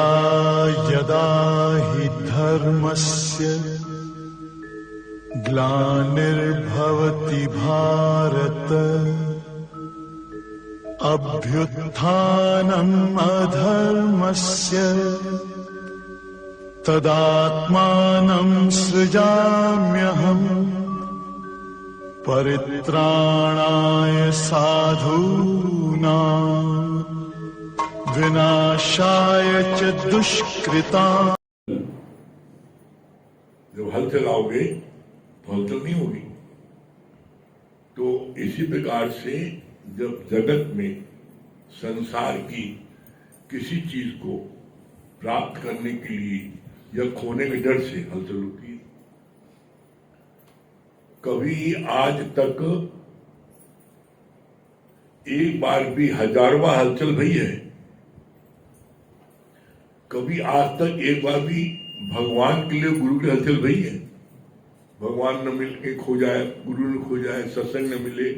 यदा यदा हि धर्मस्य ग्लानिर्भवति भारत अभ्युत्थानम् अधर्मस्य तदात्मानं सृजाम्यहम् परित्राणाय साधूनां विनाशाय च दुष्कृताम्। जब हल चलाओगे तो हलचल नहीं होगी। तो इसी प्रकार से जब जगत में संसार की किसी चीज को प्राप्त करने के लिए या खोने के डर से हलचल होती है। कभी आज तक एक बार भी हजारवां हलचल भई है? कभी आज तक एक बार भी भगवान के लिए गुरु की हलचल भई है? भगवान न मिल के खो जाए, गुरु न खो जाए, सत्संग न मिले,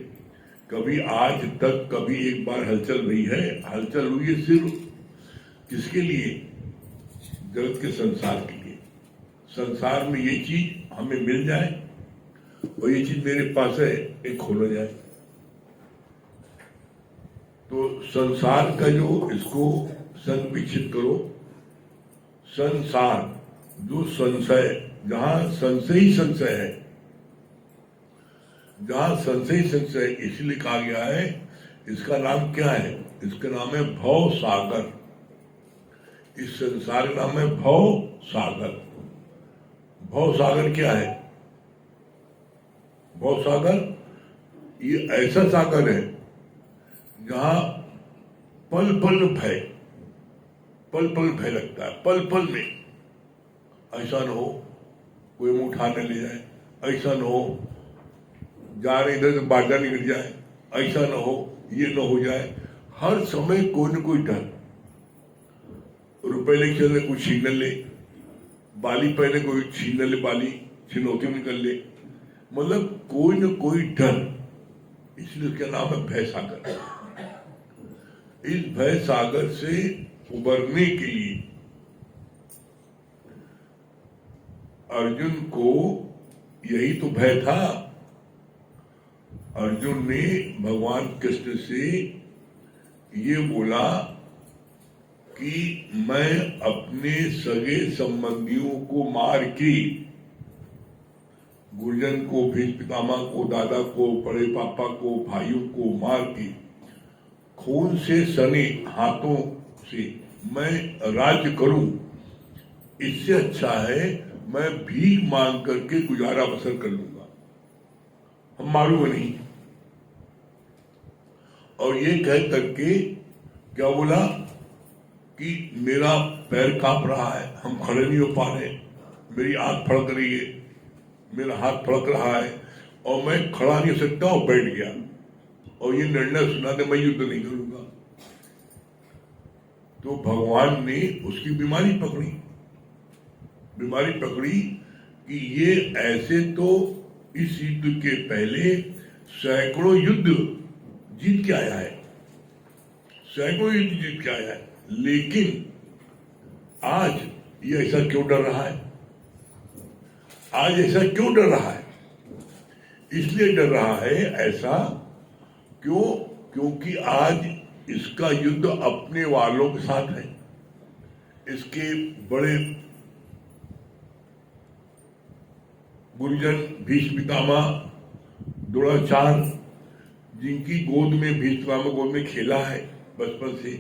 कभी आज तक कभी एक बार हलचल भई है? हलचल हुई है सिर्फ किसके लिए? जगत के संसार के लिए। संसार में ये चीज हमें मिल जाए और ये चीज मेरे पास है, एक खो न जाए। तो संसार का जो इसको संविक्षित करो, संसार जो संशय, जहां संशय ही संशय है, जहां संशय संशय, इसलिए कहा गया है, इसका नाम क्या है? इसका नाम है भव सागर। इस संसार का नाम है भव सागर। भव सागर क्या है? भव सागर ये ऐसा सागर है जहां पल पल भय, पल पल भय लगता है। पल पल में ऐसा न हो कोई मुंह उठाने ले जाए, ऐसा न हो जा रहे इधर से बाजा निकल जाए, ऐसा न हो ये न हो जाए। हर समय कोई न कोई डर। रुपए लेके चले कुछ छीन ले, बाली पहले कोई छीन ले, बाली छिनौती निकल ले, मतलब कोई न कोई डर। इसलिए उसका नाम है भय सागर। इस भय सागर से उबरने के लिए अर्जुन को यही तो भय था। अर्जुन ने भगवान कृष्ण से ये बोला कि मैं अपने सगे संबंधियों को मार के, गुरुजन को, भीष्म पितामह को, दादा को, बड़े पापा को, भाइयों को मार के, खून से सने हाथों से मैं राज्य करूं, इससे अच्छा है मैं भीख मांग करके गुजारा बसर कर लूंगा, हम मारूंगा नहीं। और ये कह करके क्या बोला कि मेरा पैर कांप रहा है, हम खड़े नहीं हो पा रहे, मेरी आंख फड़क रही है, मेरा हाथ फड़क रहा है और मैं खड़ा नहीं हो सकता, और बैठ गया। और ये निर्णय सुना दे मैं युद्ध नहीं करूंगा। तो भगवान ने उसकी बीमारी पकड़ी कि ये ऐसे तो इस युद्ध के पहले सैकड़ों युद्ध जीत के आया है, लेकिन आज ये ऐसा क्यों डर रहा है? इसलिए डर रहा है ऐसा क्यों? क्योंकि आज इसका युद्ध अपने वालों के साथ है। इसके बड़े गुरुजन भीष्म पितामह, द्रोणाचार्य, जिनकी गोद में भीष्म पितामह गोद में खेला है बचपन से,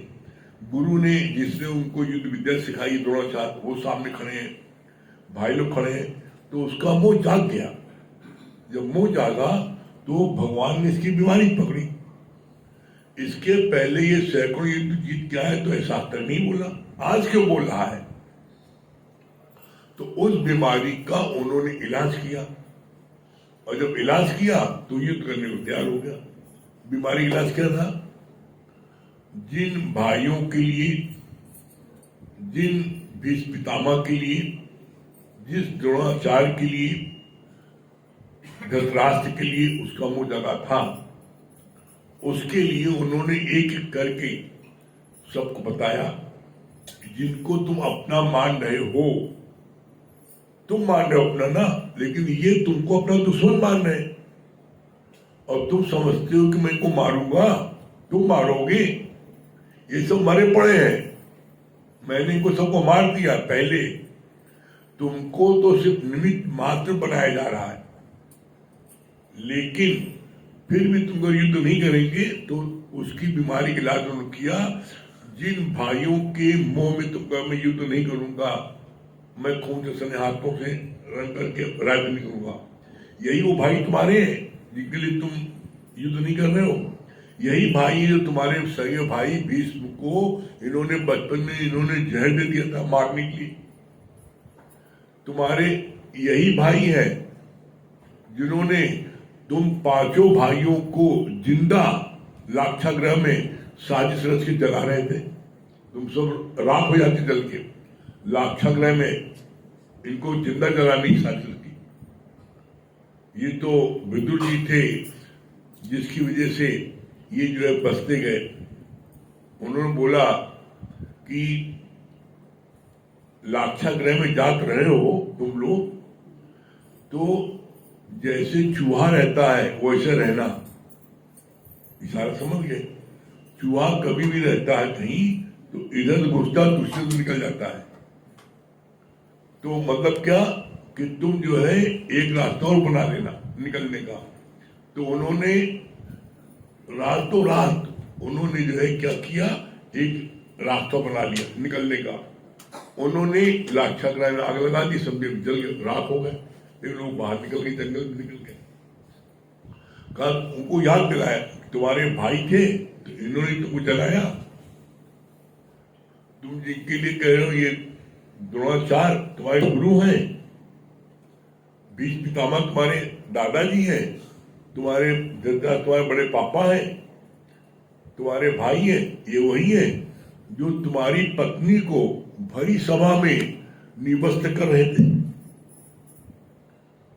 गुरु ने जिसने उनको युद्ध विद्या सिखाई द्रोणाचार्य, वो सामने खड़े हैं, भाई लोग खड़े हैं। तो उसका मोह जाग गया। जब मोह जागा तो भगवान ने इसकी बीमारी पकड़ी। इसके पहले ये सैकड़ों युद्ध जीत के आए तो ऐसा तक नहीं बोला, आज क्यों बोल रहा है? तो उस बीमारी का उन्होंने इलाज किया, और जब इलाज किया तो युद्ध करने को तैयार हो गया। बीमारी इलाज क्या था? जिन भाइयों के लिए, जिन भीष्म पितामह के लिए, जिस द्रोणाचार्य के लिए, धृतराष्ट्र के लिए उसका मुंह जगा था, उसके लिए उन्होंने एक एक करके सबको बताया कि जिनको तुम अपना मान रहे हो, तुम मान रहे हो अपना ना, लेकिन ये तुमको अपना दुश्मन मान रहे हैं और तुम समझते हो कि मैं इनको मारूंगा, तुम मारोगे। ये सब मरे पड़े हैं, मैंने इनको सबको मार दिया पहले। तुमको तो सिर्फ निमित्त मात्र बनाया जा रहा है, लेकिन फिर भी तुमको युद्ध नहीं करेंगे तो उसकी बीमारी का इलाज उन्होंने किया। जिन भाइयों के मुंह में तुमका मैं युद्ध नहीं करूंगा, मैं खून के सने हाथों से रंग करके राज्य नहीं करूंगा, यही वो भाई तुम्हारे हैं जिनके लिए तुम युद्ध नहीं कर रहे हो। यही भाई जो तुम्हारे सगे भाई भीष्म को इन्होंने बचपन में इन्होंने जहर दे दिया था मारने के लिए। तुम्हारे यही भाई है जिन्होंने तुम पांचों भाइयों को जिंदा लाक्षागृह में साजिश रच के जला रहे थे, तुम सब राख हो जाते जल के। लाक्षागृह में इनको जिंदा जलाने की साजिश की। ये तो विदुर जी थे जिसकी वजह से ये जो है बसते गए। उन्होंने बोला कि लाक्षागृह में जात रहे हो तुम लोग, तो जैसे चूहा रहता है वैसे रहना। इशारा समझ गए? चूहा कभी भी रहता है कहीं तो इधर घुसता दूसरे से निकल जाता है। तो मतलब क्या कि तुम जो है एक रास्ता और बना लेना निकलने का। तो उन्होंने रातों रात उन्होंने जो है क्या किया, एक रास्ता बना लिया निकलने का। उन्होंने लाक्षागृह में आग लगा दी, सब जल गए, राख हो गए। फिर लोग बाहर निकल गए, जंगल में निकल गए। कहा उनको याद दिलाया तुम्हारे भाई थे तो इन्होंने तुमको जलाया। तुम जिनके लिए कह रहे हो ये द्रोणाचार्य तुम्हारे गुरु हैं, भीष्म पितामह तुम्हारे दादाजी हैं, तुम्हारे तुम्हारे बड़े पापा हैं, तुम्हारे भाई हैं। ये वही है जो तुम्हारी पत्नी को भरी सभा में निवस्त कर रहे थे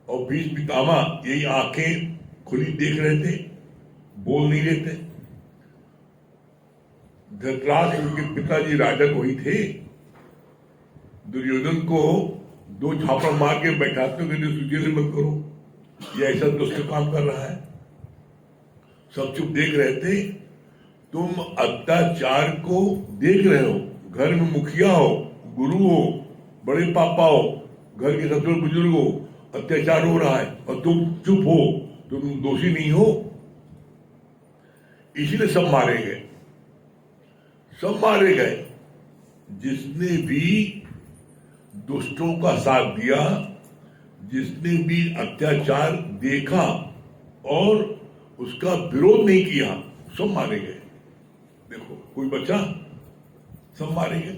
और भीष्म पितामह यही आंखें खुली देख रहे थे, बोल नहीं रहे थे। धृतराष्ट्र के पिताजी राजा वही थे। दुर्योधन को दो झापड़ मार के बैठाते हो कि सूची से मत करो, ये ऐसा दुष्ट काम कर रहा है। सब चुप देख रहे थे। तुम अत्याचार को देख रहे हो, घर में मुखिया हो, गुरु हो, बड़े पापा हो, घर के सबसे बुजुर्ग हो, अत्याचार हो रहा है और तुम चुप हो, तुम दोषी नहीं हो। इसीलिए सब मारे गए, सब मारे गए। जिसने भी दुष्टों का साथ दिया, जिसने भी अत्याचार देखा और उसका विरोध नहीं किया, सब मारे गए। देखो कोई बचा? सब मारे गए।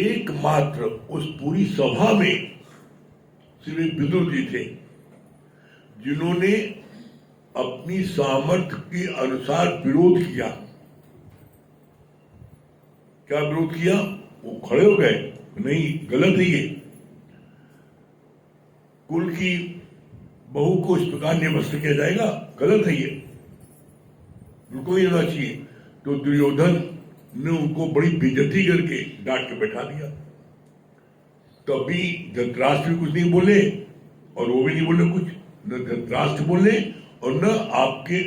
एकमात्र उस पूरी सभा में सिर्फ विदुर जी थे जिन्होंने अपनी सामर्थ्य के अनुसार विरोध किया। क्या विरोध किया? वो खड़े हो गए, नहीं गलत है ये, कुल की बहू को इस प्रकार निवस्त किया जाएगा, गलत है ये, उनको ही होना चाहिए। तो दुर्योधन ने उनको बड़ी बेइज्जती करके डांट के बैठा दिया। तभी धृतराष्ट्र भी कुछ नहीं बोले और वो भी नहीं बोले कुछ, न धृतराष्ट्र बोले और न आपके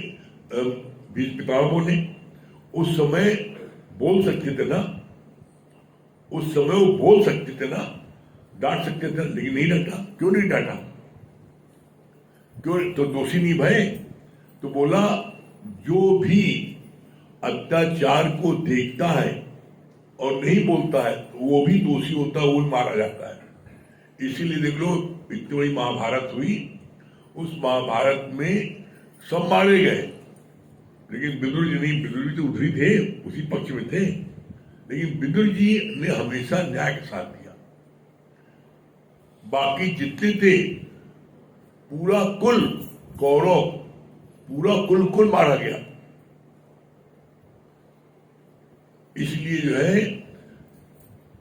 भीष्म पितामह बोले। उस समय बोल सकते थे ना, उस समय वो बोल सकते थे ना, डांट सकते थे, लेकिन नहीं डांटा। क्यों नहीं डांटा? क्यों? तो दोषी नहीं भय। तो बोला जो भी अत्याचार को देखता है और नहीं बोलता है वो भी दोषी होता है, वो भी मारा जाता है। इसीलिए देख लो इतनी बड़ी महाभारत हुई, उस महाभारत में सब मारे गए, लेकिन विदुर जी नहीं। विदुर जी तो उधर ही थे, उसी पक्ष में थे, लेकिन विदुर जी ने हमेशा न्याय के साथ दिया। बाकी जितने थे पूरा कुल कौरव, पूरा कुल मारा गया। इसलिए जो है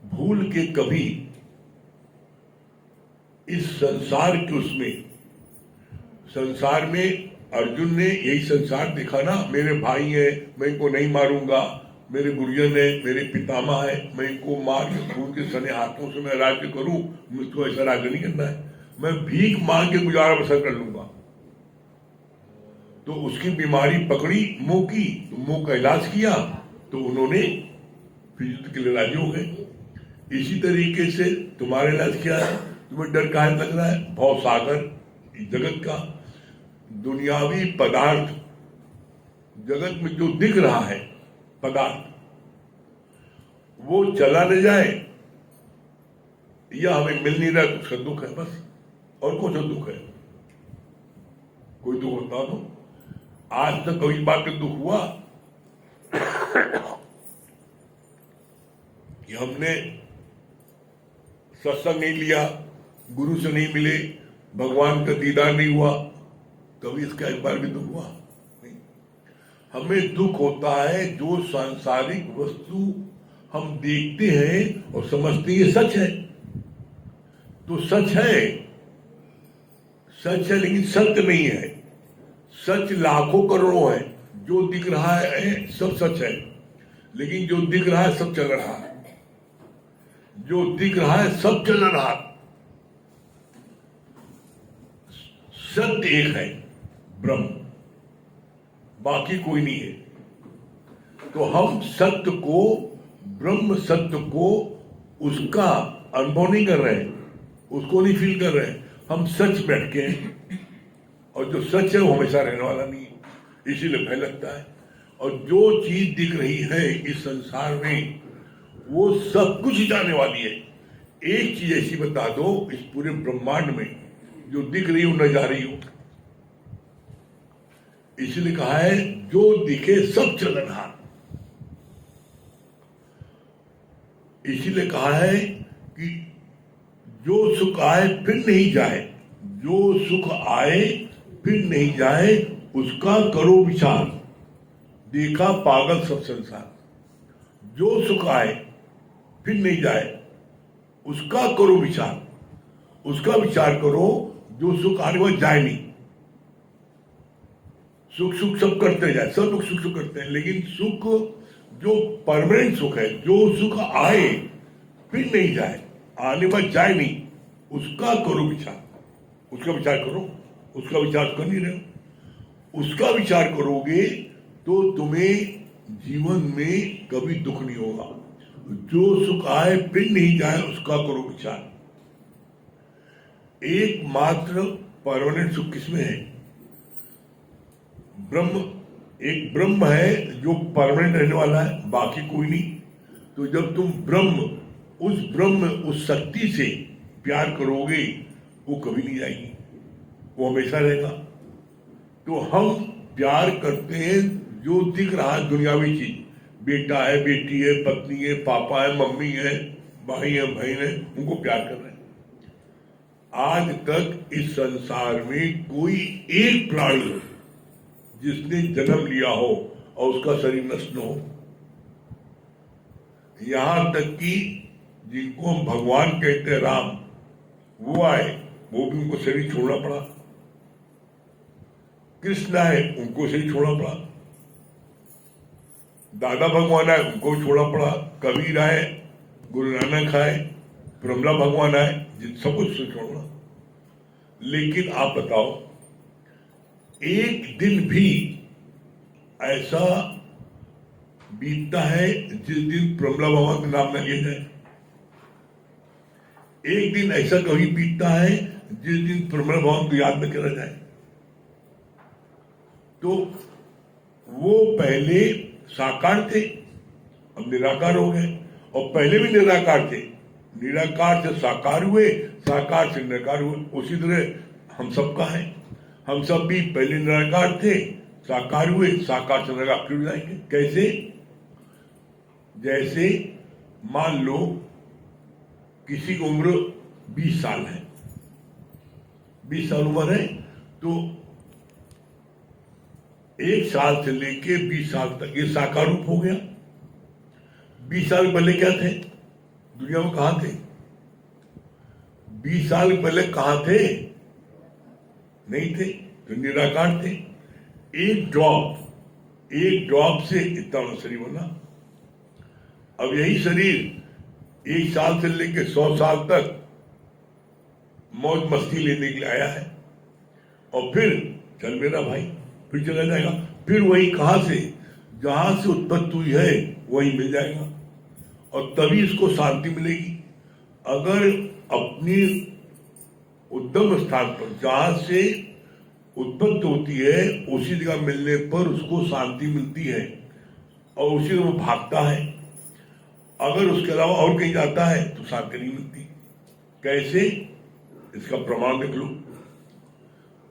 भूल के कभी इस संसार के उसमें, संसार में अर्जुन ने यही संसार देखा ना, मेरे भाई हैं, मैं इनको नहीं मारूंगा, मेरे गुरुजन है, मेरे पितामह है, मैं इनको मार के खून के सने हाथों से मैं राज्य करूं, मुझको ऐसा राज्य नहीं करना है, मैं भीख मांग के गुजारा बसर कर लूंगा। तो उसकी बीमारी पकड़ी मुंह की, तो मुंह का इलाज किया, तो उन्होंने फिर युद्ध के लिए राजी हो गए। इसी तरीके से तुम्हारा इलाज क्या है? तुम्हें डर काहे लग रहा है? भव सागर जगत का दुनियावी पदार्थ, जगत में जो दिख रहा है पदार्थ, वो चला न जाए या हमें मिल नहीं रहा तो उसका दुख है बस, और कौन सा दुख है? कोई दुख होता तो आज तक कभी बात का दुख हुआ कि हमने सत्संग नहीं लिया, गुरु से नहीं मिले, भगवान का दीदार नहीं हुआ, कभी इसका एक बार भी दुख हुआ नहीं। हमें दुख होता है जो सांसारिक वस्तु हम देखते हैं और समझते हैं ये सच है, तो सच है, सच है लेकिन सत्य नहीं है। सच लाखों करोड़ों है, जो दिख रहा है सब सच है, लेकिन जो दिख रहा है सब चल रहा है, जो दिख रहा है सब चल रहा है। सत्य एक है, ब्रह्म, बाकी कोई नहीं है। तो हम सत्य को, ब्रह्म सत्य को, उसका अनुभव नहीं कर रहे हैं, उसको नहीं फील कर रहे हैं, हम सच बैठ के हैं, और जो सच है वो हमेशा रहने वाला नहीं है, इसीलिए भय लगता है। और जो चीज दिख रही है इस संसार में वो सब कुछ जाने वाली है। एक चीज ऐसी बता दो इस पूरे ब्रह्मांड में जो दिख रही हो न जा रही हो, इसलिए कहा है जो दिखे सब चल रहा, इसीलिए कहा है कि जो सुख आए फिर नहीं जाए, जो सुख आए फिर नहीं जाए उसका करो विचार, देखा पागल सब संसार। जो सुख आए फिर नहीं जाए उसका करो विचार, उसका विचार करो। जो सुख आने वाला जाए नहीं, सुख सुख सब करते जाए, सब लोग सुख सुख करते हैं, लेकिन सुख जो परमानेंट सुख है, जो सुख आए फिर नहीं जाए, आने बाद जाए नहीं, उसका करो विचार, उसका विचार करो। उसका विचार कर नहीं रहे हो, उसका विचार करोगे तो तुम्हें जीवन में कभी दुख नहीं होगा। जो सुख आए फिर नहीं जाए उसका करो विचार। एकमात्र परमानेंट सुख किसमें है? ब्रह्म, एक ब्रह्म है जो परमानेंट रहने वाला है, बाकी कोई नहीं। तो जब तुम ब्रह्म उस शक्ति से प्यार करोगे वो कभी नहीं जाएगी, वो हमेशा रहेगा। तो हम प्यार करते हैं जो दिख रहा है दुनियावी चीज, बेटा है, बेटी है, पत्नी है, पापा है, मम्मी है, भाई है, बहन है, उनको प्यार कर रहे हैं। आज तक इस संसार में कोई एक प्राणी हो जिसने जन्म लिया हो और उसका शरीर नष्ट न हो। यहां तक कि जिनको हम भगवान कहते हैं, राम, वो आए, वो भी उनको शरीर छोड़ना पड़ा। कृष्ण आए, उनको शरीर छोड़ना पड़ा। दादा भगवान आए, उनको छोड़ना पड़ा। कबीर आए, गुरु नानक आए, प्रमला भगवान आए, जिन सब कुछ से छोड़ना। लेकिन आप बताओ, एक दिन भी ऐसा बीतता है जिस दिन प्रमला भगवान का नाम न लिया जाए? एक दिन ऐसा कभी बीतता है जिस दिन प्रमला भगवान को याद न करा जाए? तो वो पहले साकार थे, अब निराकार हो गए, और पहले भी निराकार थे। निराकार से साकार हुए, साकार से निराकार हुए। उसी तरह हम सबका है, हम सब भी पहले निराकार थे, साकार हुए, साकार से निराकार फिर जाएंगे। कैसे? जैसे मान लो किसी की उम्र 20 साल है, 20 साल उम्र है, तो 1 साल से लेके 20 साल तक ये साकार रूप हो गया। 20 साल पहले क्या थे? दुनिया में कहां थे? 20 साल पहले कहां थे? नहीं थे, तो निराकार थे। एक ड्रॉप से इतना शरीर बना। अब यही शरीर 1 साल से लेकर 100 साल तक मौज मस्ती लेने के लिए आया है, और फिर चल मेरा भाई, फिर चला जाएगा, फिर वही कहां से, जहां से उत्पत्ति हुई है वही मिल जाएगा, और तभी इसको शांति मिलेगी। अगर अपनी उद्गम स्थान पर जहां से उत्पत्ति होती है उसी जगह मिलने पर उसको शांति मिलती है और उसी में वो भागता है। अगर उसके अलावा और कहीं जाता है तो शांति नहीं मिलती। कैसे? इसका प्रमाण देख लो।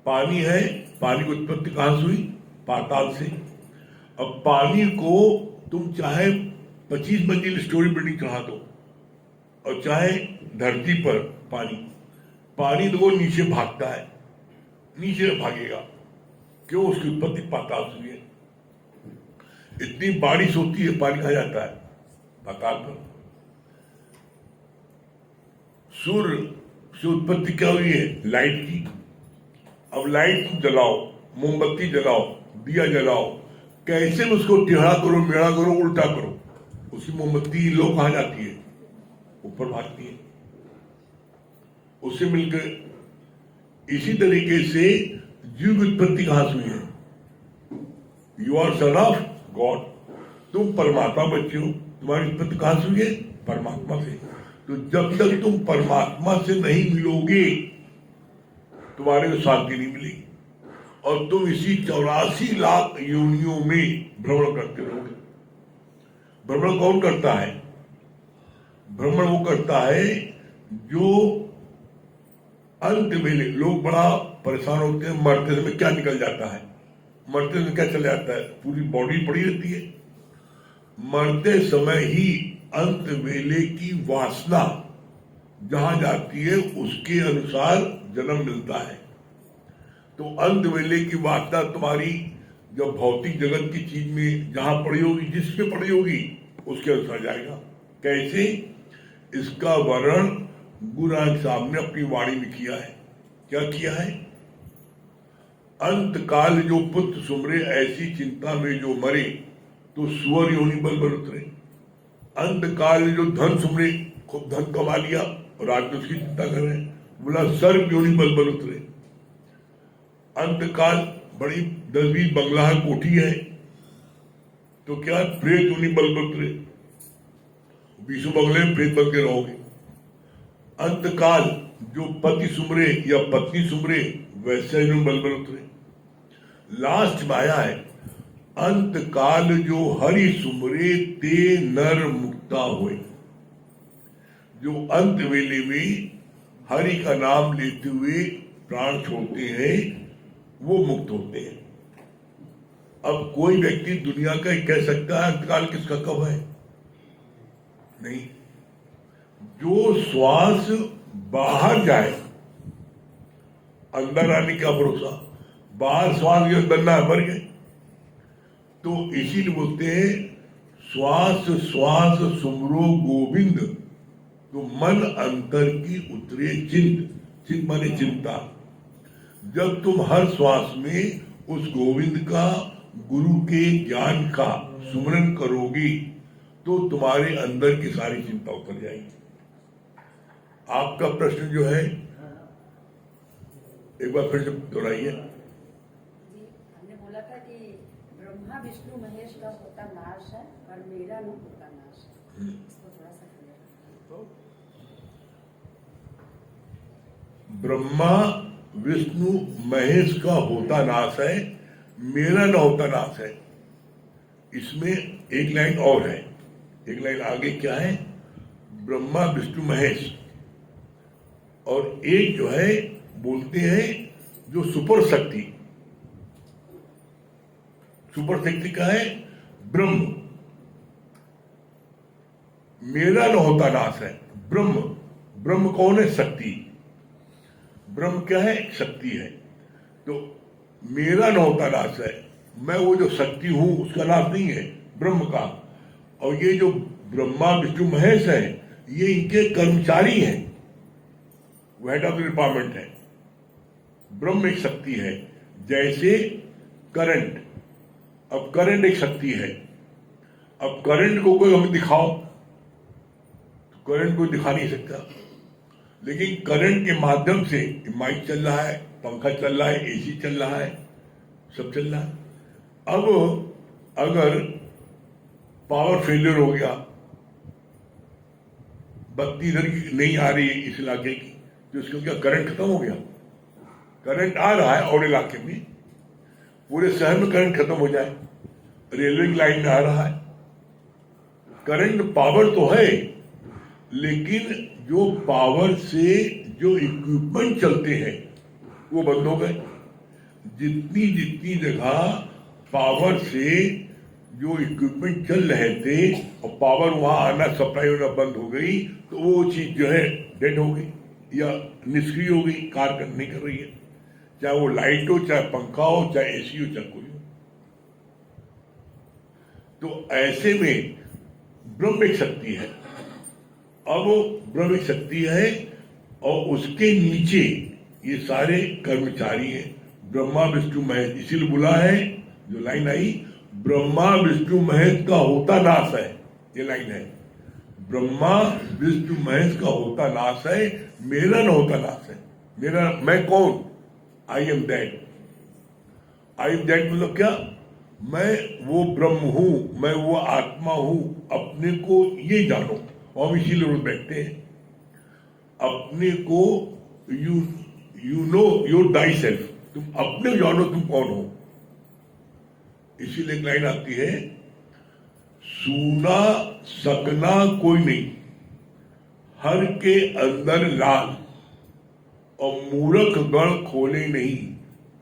पानी है, पानी की उत्पत्ति कहां से हुई? पाताल से। अब पानी को तुम चाहे 25 मंजिल स्टोरी बिल्डिंग चढ़ा दो और चाहे धरती पर पानी तो वो नीचे भागता है, नीचे भागेगा। क्यों? उसकी उत्पत्ति पाताल से हुई है। इतनी बारिश होती है, पानी कहाँ जाता है? पाताल पर। सूर्य से उत्पत्ति क्या हुई है? लाइट की। अब लाइट तुम जलाओ, मोमबत्ती जलाओ, दिया जलाओ, कैसे में उसको टेढ़ा करो, मेढ़ा करो, उल्टा करो, उसकी मोमबत्ती लो कहाँ जाती है? ऊपर भागती है, उससे मिलकर। इसी तरीके से जीव की उत्पत्ति कहां से हुई है? You are son of God, तुम परमात्मा बच्चे हो। तुम्हारी उत्पत्ति कहां से हुई है? परमात्मा से। तो जब तक तुम परमात्मा से नहीं मिलोगे तुम्हारे को शांति नहीं मिलेगी, और तुम इसी 84 लाख योनियों में भ्रमण करते रहोगे। भ्रमण कौन करता है? भ्रमण वो करता है जो अंत में लोग बड़ा परेशान होते हैं, मरते समय क्या निकल जाता है, मरते समय क्या चला जाता है, पूरी बॉडी पड़ी रहती है। मरते समय ही अंत वेले की वासना जहां जाती है उसके अनुसार जन्म मिलता है। तो अंत वेले की वासना तुम्हारी जब भौतिक जगत की चीज में जहां पड़ी होगी, जिसमें पड़ी होगी, उसके अनुसार जाएगा। कैसे? इसका वर्णन गुरु नानक साहब ने अपनी वाणी में किया है। क्या किया है? अंत काल जो पुत्र सुमरे, ऐसी चिंता में जो मरे, तो सुअर योनि बल बल उतरे। अंत काल जो धन सुमरे, खूब धन कमा लिया और आज तो उसकी चिंता कर रहे हैं, बोला सर्प योनि बल बल उतरे। अंत काल बड़ी 10-20 बंगला है, कोठी है, तो क्या प्रेत योनि बल बल उतरे, 20 बंगले में प्रेत बन के रहोगे। अंतकाल जो पति सुमरे या पत्नी सुमरे, वैसे ही बल बल उतरे। लास्ट में आया है अंतकाल जो हरि सुमरे, ते नर मुक्ता हुए। जो अंत वेले में हरि का नाम लेते हुए प्राण छोड़ते हैं वो मुक्त होते हैं। अब कोई व्यक्ति दुनिया का कह सकता है अंतकाल किसका कब है? नहीं। जो श्वास बाहर जाए, अंदर आने का भरोसा, बाहर श्वास गया, बनना है, मर गए। तो इसीलिए बोलते हैं श्वास श्वास सुमरो गोविंद, तो मन अंतर की उतरे चिंत। चिंत माने चिंता। जब तुम हर श्वास में उस गोविंद का, गुरु के ज्ञान का सुमरन करोगी तो तुम्हारे अंदर की सारी चिंता उतर जाएगी। आपका प्रश्न जो है एक बार फिर से दोहराइए। हमने बोला था कि ब्रह्मा विष्णु महेश का होता नाश है और मेरा न होता नाश है, इसको थोड़ा सा क्लियर। ब्रह्मा विष्णु महेश का होता नाश है, मेरा न होता नाश है। इसमें एक लाइन और है, एक लाइन आगे क्या है? ब्रह्मा विष्णु महेश, और एक जो है बोलते हैं जो सुपर शक्ति। सुपर शक्ति का है ब्रह्म। मेरा न होता नाश है ब्रह्म। ब्रह्म कौन है? शक्ति। ब्रह्म क्या है? शक्ति है। तो मेरा न होता नाश है, मैं वो जो शक्ति हूं उसका नाश नहीं है, ब्रह्म का। और ये जो ब्रह्मा विष्णु महेश है ये इनके कर्मचारी हैं, हेड ऑफ द डिपार्टमेंट है। ब्रह्म एक शक्ति है, जैसे करंट। अब करंट एक शक्ति है। अब करंट को कोई हमें दिखाओ करंट को दिखा नहीं सकता, लेकिन करंट के माध्यम से माइक चल रहा है, पंखा चल रहा है, एसी चल रहा है, सब चल रहा है। अब अगर पावर फेलियर हो गया, बत्ती इधर की नहीं आ रही है इस इलाके की, तो इसका क्या करंट खत्म हो गया? करंट आ रहा है और इलाके में, पूरे शहर में करंट खत्म हो जाए, रेलवे की लाइन में आ रहा है। करंट पावर तो है, लेकिन जो पावर से जो इक्विपमेंट चलते हैं वो बंद हो गए। जितनी जितनी जगह पावर से जो इक्विपमेंट चल रहे थे और पावर वहां आना, सप्लाई होना बंद हो गई, तो वो चीज जो है डेड हो गई या निष्क्रिय हो गई, कार्य नहीं कर रही है। चाहे वो लाइट हो, चाहे पंखा हो, चाहे एसी हो, चाहे कोई हो। तो ऐसे में ब्रह्म एक शक्ति है। अब वो ब्रह्म एक शक्ति है और उसके नीचे ये सारे कर्मचारी हैं, ब्रह्मा विष्णु महेश। इसीलिए बोला है, जो लाइन आई, ब्रह्मा विष्णु महेश का होता नाश है, ये लाइन है। ब्रह्मा विष्णु महेश का होता नाश है, मेरा न होता नाश है। मेरा, मैं कौन? I am that. I am that मतलब क्या? मैं वो ब्रह्म हूं, मैं वो आत्मा हूं। अपने को ये जानो, और हम इसीलिए रोज बैठते हैं। अपने को you know your thy self, तुम अपने जानो तुम कौन हो। इसीलिए एक लाइन आती है, सूना सकना कोई नहीं, हर के अंदर लाल, और मूर्ख गण खोले नहीं,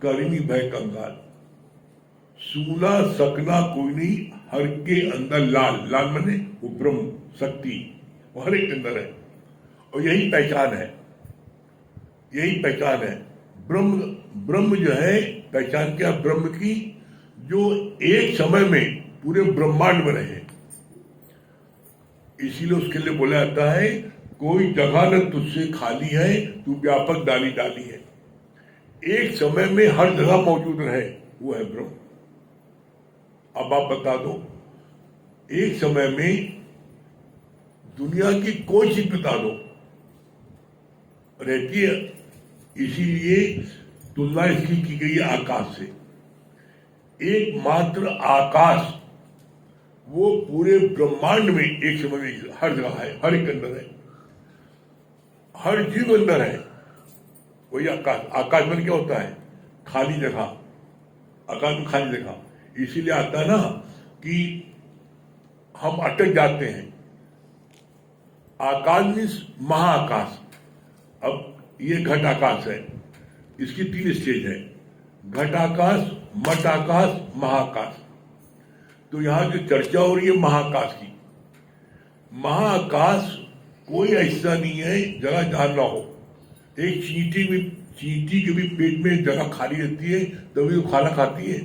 कर्मी भय कंगाल। सूना सकना कोई नहीं, हर के अंदर लाल, लाल माने वो ब्रह्म शक्ति, वो हर एक के अंदर है। और यही पहचान है, यही पहचान है। ब्रह्म जो है, पहचान क्या ब्रह्म की? जो एक समय में पूरे ब्रह्मांड में रहे। इसीलिए उसके लिए बोला जाता है, कोई जगह न तुझसे खाली है, तू व्यापक डाली डाली है। एक समय में हर जगह मौजूद रहे, वो है ब्रह्म। अब आप बता दो, एक समय में दुनिया की कोई चीज बता दो रहती है। इसीलिए तुलना इसकी की गई है आकाश से। एकमात्र आकाश वो पूरे ब्रह्मांड में एक समय में हर जगह है, हर एक अंदर है, हर जीव अंदर है। वही आकाश। आकाश में क्या होता है? खाली जगह। आकाश में खाली जगह। इसीलिए आता ना कि हम अटक जाते हैं। आकाश मीन्स महाआकाश। अब ये घट आकाश है, इसकी 3 स्टेज है, घट आकाश, मठ आकाश, महाआकाश। तो यहां जो चर्चा हो रही है महाआकाश की। महाआकाश कोई ऐसा नहीं है जगह जहां ना हो। एक चींटी के भी पेट में जगह खाली रहती है, तभी वो खाना खाती है।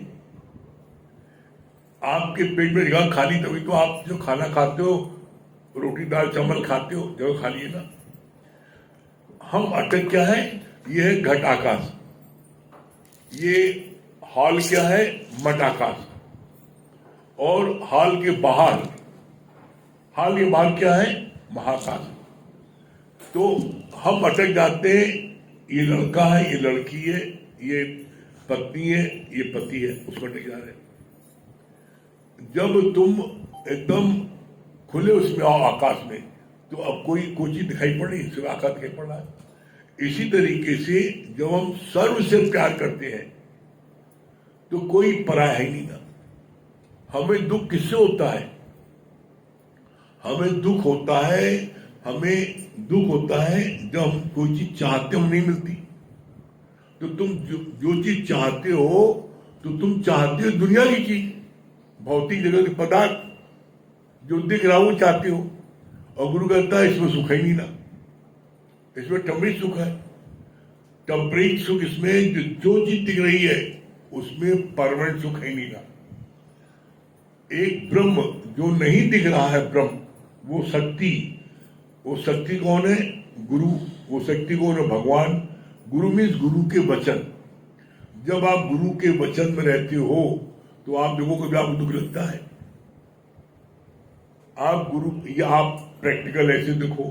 आपके पेट में जगह खाली, तभी तो आप जो खाना खाते हो, रोटी दाल चावल खाते हो, जगह खाली है ना। हम अटक क्या है? ये है घट आकाश। ये हॉल क्या है? मठ आकाश। और हॉल के बाहर क्या है? महाकाश। तो हम अटक जाते हैं, ये लड़का है, ये लड़की है, ये पत्नी है, ये पति है, उसको अटक जा रहे हैं। जब तुम एकदम खुले उसमें आओ आकाश में, तो अब कोई चीज दिखाई पड़ रही, सिर्फ आकाश दिखाई पड़ रहा है। इसी तरीके से जब हम सर्व से प्यार करते हैं तो कोई पराया है नहीं ना। हमें दुख किससे होता है? हमें दुख होता है जब हम कोई चीज चाहते हो नहीं मिलती। तो तुम जो चीज चाहते हो, तो तुम चाहते हो दुनिया की चीज, भौतिक जगत के पदार्थ जो दिख रहा वो चाहते हो। और गुरु कहता है इसमें सुख है नहीं ना, इसमें टेम्परेरी सुख है। टेम्परेरी सुख इसमें जो चीज दिख रही है उसमें परमानेंट सुख है नहीं ना। एक ब्रह्म जो नहीं दिख रहा है, ब्रह्म वो शक्ति कौन है? गुरु। वो शक्ति कौन है? भगवान। गुरु मीन्स गुरु के वचन। जब आप गुरु के वचन में रहते हो तो आप देखो कभी आपको दुख लगता है? आप गुरु या आप प्रैक्टिकल ऐसे देखो,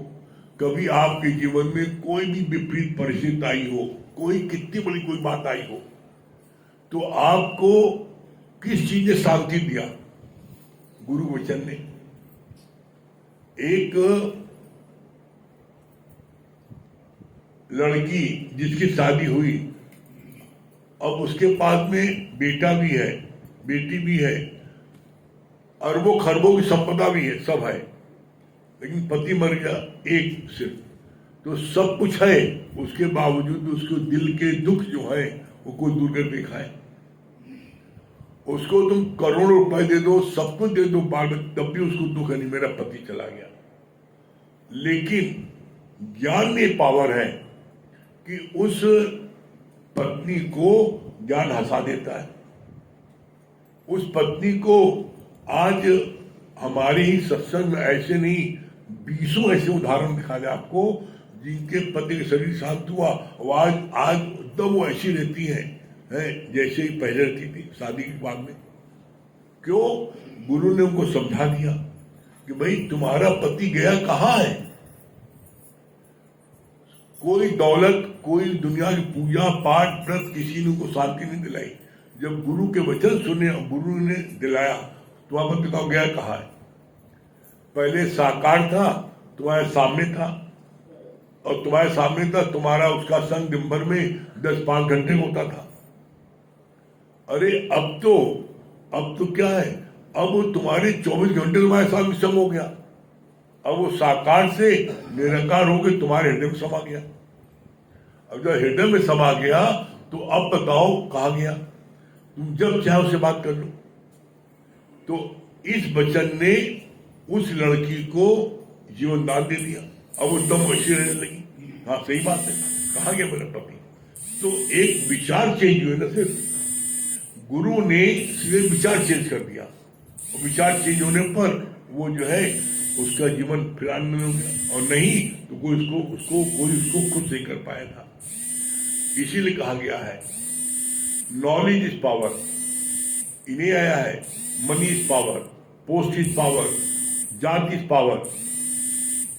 कभी आपके जीवन में कोई भी विपरीत परिस्थिति आई हो, कोई कितनी बड़ी कोई बात आई हो, तो आपको किस चीज ने शांति दिया? गुरु वचन ने। एक लड़की जिसकी शादी हुई, अब उसके पास में बेटा भी है, बेटी भी है, अरबों खरबों की संपदा भी है, सब है, लेकिन पति मर गया एक सिर्फ। तो सब कुछ है, उसके बावजूद उसके दिल के दुख जो है वो कोई दूर कर देखा है? उसको तुम करोड़ों रुपए दे दो, सब कुछ दे दो, तब भी उसको दुख है, नहीं मेरा पति चला गया। लेकिन ज्ञान में पावर है कि उस पत्नी को ज्ञान हंसा देता है। उस पत्नी को आज हमारे ही सत्संग में ऐसे नहीं 20 ऐसे उदाहरण दिखा दे आपको, जिनके पति के शरीर शांत हुआ, आज एकदम वो ऐसी रहती है जैसे ही पहले रहती थी शादी के बाद में। क्यों? गुरु ने उनको समझा दिया कि भाई तुम्हारा पति गया कहाँ है। कोई दौलत, कोई दुनिया की पूजा पाठ व्रत किसी ने उनको शांति नहीं दिलाई। जब गुरु के वचन सुने, गुरु ने दिलाया, तुम्हारा पति का गया कहाँ है? पहले साकार था, तुम्हारे सामने था, और तुम्हारे सामने था, तुम्हारा उसका संग दिन भर में 10-5 घंटे होता था। अरे अब तो क्या है, अब वो तुम्हारे 24 घंटे तुम्हारे साथ में संग हो गया। अब वो साकार से निराकार होकर तुम्हारे हृदय में समा गया। अब जब हृदय में समा गया तो अब बताओ कहाँ गया? तुम जब चाहे उससे बात कर लो। तो इस वचन ने उस लड़की को जीवन दान दे दिया। अब वो एकदम वैसी रहने लगी। हाँ सही बात है, कहाँ गया मेरा पति? तो एक विचार चेंज हुए ना, सिर्फ गुरु ने सिर्फ विचार चेंज कर दिया, और विचार चेंज होने पर वो जो है उसका जीवन फिर आनंद हो गया। और नहीं तो कोई उसको खुद नहीं कर पाया था। इसीलिए कहा गया है नॉलेज इज पावर। इन्हें आया है money is power, post is power, जात इज पावर।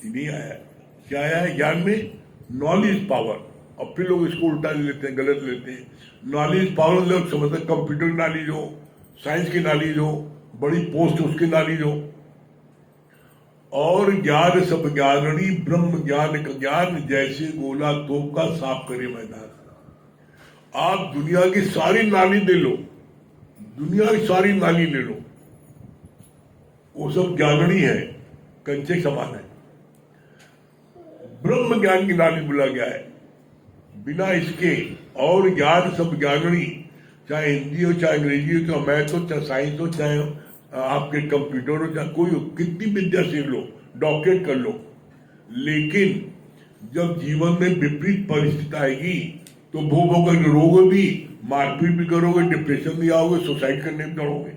इन्हें आया है, क्या आया है ज्ञान में? Knowledge is power. और फिर लोग इसको उल्टा ले लेते हैं, गलत लेते हैं। नॉलेज पावर लोग समझते हैं कंप्यूटर की नॉलेज हो, साइंस की नॉलेज हो, बड़ी पोस्ट उसकी नॉलेज हो। और ज्ञान सब ज्ञानी ब्रह्म ज्ञान का ज्ञान, जैसे गोला तोप का साफ करे मैदान। आप दुनिया की सारी नाली ले लो, दुनिया की सारी नाली ले लो, वो सब ज्ञानी है, कंचे समान है। ब्रह्म ज्ञान की नाली बोला गया है। बिना इसके और ज्ञान सब ज्ञानी, चाहे हिंदी हो, चाहे अंग्रेजी हो, चाहे मैथ हो, चाहे साइंस हो, चाहे आपके कंप्यूटर हो, चाहे कोई हो, कितनी विद्या सीख लो, डॉक्टरेट कर लो, लेकिन जब जीवन में विपरीत परिस्थिति आएगी तो भोग होकर रोगे भी, मारपीट भी करोगे, डिप्रेशन भी आओगे, सुसाइड करने भी दौड़ोगे।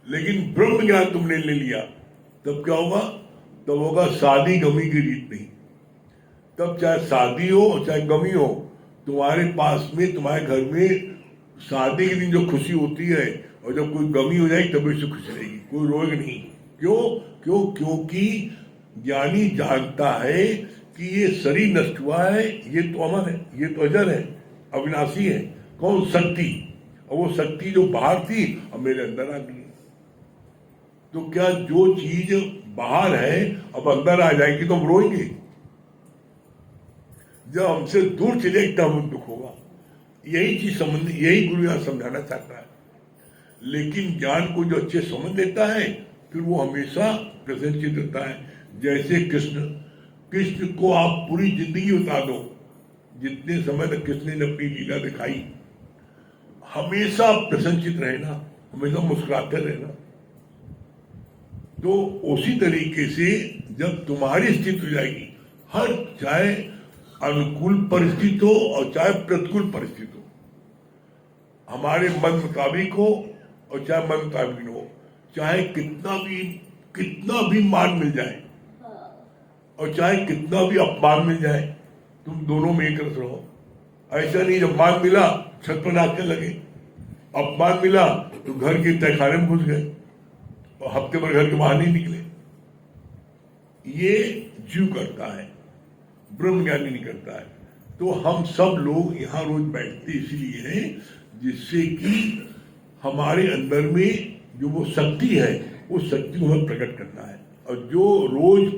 लेकिन ब्रह्म ज्ञान तुमने ले लिया, तब क्या होगा? तब होगा शादी गमी की रीत नहीं। तब चाहे शादी हो चाहे गमी हो, तुम्हारे पास में, तुम्हारे घर में शादी के दिन जो खुशी होती है, और जब कोई गमी हो जाएगी तब उससे खुशी रहेगी, कोई रोएगा नहीं। क्योंकि ज्ञानी जानता है कि ये शरीर नष्ट हुआ है, ये तो अमर है, ये तो अजर है, अविनाशी है। कौन? शक्ति। और वो शक्ति जो बाहर थी अब मेरे अंदर आ गई। तो क्या जो चीज बाहर है अब अंदर आ जाएगी तो हम रोएंगे? जब हमसे दूर चलेगी तब हमें दुख होगा। यही चीज समझ, यही गुरु यहां समझाना चाहता है। लेकिन ज्ञान को जो अच्छे समझ लेता है, फिर वो हमेशा प्रसन्नचित्त रहता है। जैसे कृष्ण को आप पूरी जिंदगी बता दो, जितने समय तक कृष्ण ने अपनी लीला दिखाई, हमेशा प्रसन्नचित्त रहना, हमेशा मुस्कुराते रहना। तो उसी तरीके से जब तुम्हारी स्थिति हो जाएगी, हर चाहे अनुकूल परिस्थिति हो और चाहे प्रतिकूल परिस्थिति हो, हमारे मन मुताबिक हो और चाहे मन मुताबिक न हो, चाहे कितना भी मान मिल जाए और चाहे कितना भी अपमान मिल जाए, तुम दोनों में एक रस रहो। ऐसा नहीं जब मान मिला छत पर नाचने लगे, अपमान मिला तो घर के तहखाने में घुस गए और हफ्ते भर घर के बाहर नहीं निकले। ये जीव करता है, ब्रह्म ज्ञानी नहीं करता है। तो हम सब लोग यहाँ रोज बैठते इसलिए हैं जिससे कि हमारे अंदर में जो वो शक्ति है वो शक्ति को हमें प्रकट करना है। और जो रोज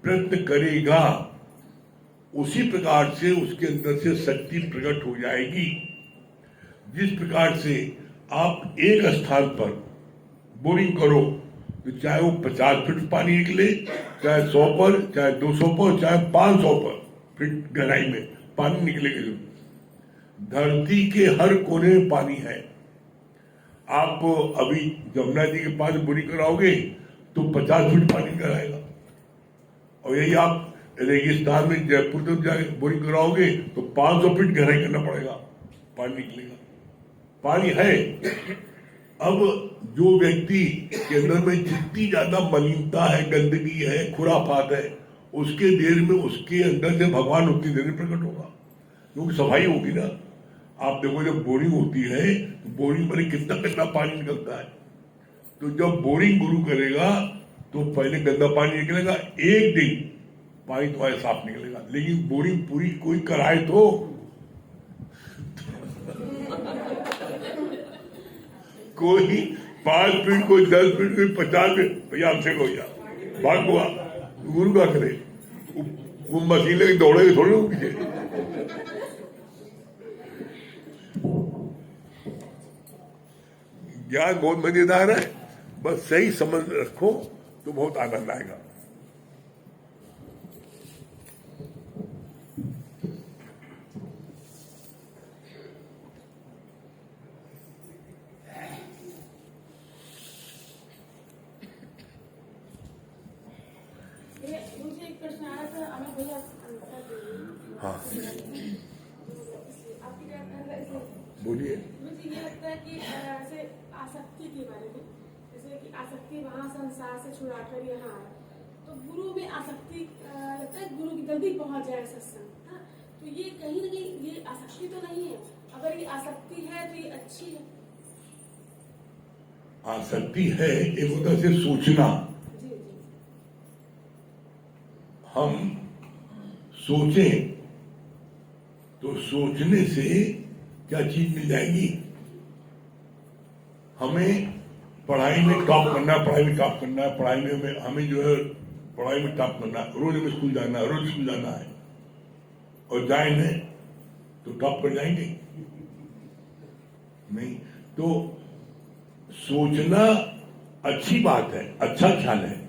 प्रयत्न करेगा उसी प्रकार से उसके अंदर से शक्ति प्रकट हो जाएगी। जिस प्रकार से आप एक स्थान पर बोरिंग करो तो चाहे वो 50 फीट पानी निकले, चाहे 100 पर, चाहे 200 पर, चाहे 500 पर फीट गहराई में पानी निकलेगा। धरती के हर कोने में पानी है। आप अभी जमुना जी के पास बोरिंग कराओगे तो 50 फीट पानी निकल आएगा, और यही आप रेगिस्तान में जयपुर तक जाके बोरिंग कराओगे तो 500 फीट गहराई करना पड़ेगा, पानी निकलेगा। पानी है। अब जो व्यक्ति के अंदर में जितनी ज्यादा मलिनता है, गंदगी है, खुराफात है, उसके देर में उसके अंदर से भगवान उतनी देर में प्रकट होगा, क्योंकि सफाई होगी ना। आप देखो जब बोरिंग होती है तो बोरिंग में कितना कितना पानी निकलता है। तो जब बोरिंग गुरु करेगा तो पहले गंदा पानी निकलेगा, एक दिन पानी तुम्हारे साफ निकलेगा। लेकिन बोरिंग पूरी कोई कराए तो कोई 5 फीट, कोई 10 फीट, कोई 50 फीट, भैया हमसे हो जा भाग हुआ, गुरु का करे। वो मशीन लेके दौड़ेगे थोड़ी हो पीछे। ज्ञान बहुत मजेदार है, बस सही समझ रखो तो बहुत आनंद आएगा। मुझे एक प्रश्न आया था, अमित भैया हाँ आपकी क्या बोलिए। मुझे ये लगता है कि ऐसे आसक्ति के बारे में, जैसे कि आसक्ति वहाँ संसार से छुड़ाकर यहाँ आए, तो गुरु में आसक्ति लगता है गुरु की जल्दी पहुँच जाए सत्संग। हाँ, तो ये कहीं ना कहीं ये आसक्ति तो नहीं है। अगर ये आसक्ति है तो ये अच्छी है। आसक्ति है एक होता से सोचना। जी जी। हम सोचें तो सोचने से क्या चीज मिल जाएगी। हमें पढ़ाई में टॉप करना है, पढ़ाई में टॉप करना है, पढ़ाई में हमें जो है पढ़ाई में टॉप करना है, रोज हमें स्कूल जाना है, रोज स्कूल जाना है, और जाएंगे तो टॉप कर जाएंगे नहीं। तो सोचना अच्छी बात है, अच्छा ख्याल है,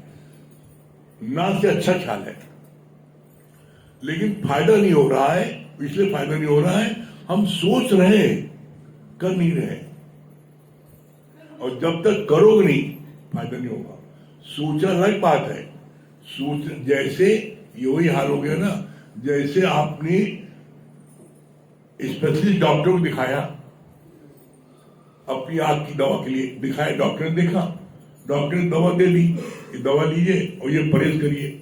ना से अच्छा ख्याल है, लेकिन फायदा नहीं हो रहा है। इसलिए फायदा नहीं हो रहा है हम सोच रहे हैं, कर नहीं रहे, और जब तक करोगे नहीं फायदा नहीं होगा। सोचना अलग बात है। सोच जैसे यही हाल हो गया ना, जैसे आपने स्पेशलिस्ट डॉक्टर को दिखाया अपनी आंख की दवा के लिए, दिखाया, डॉक्टर ने देखा, डॉक्टर ने दवा दे दी, ये दवा लीजिए और ये परहेज करिए,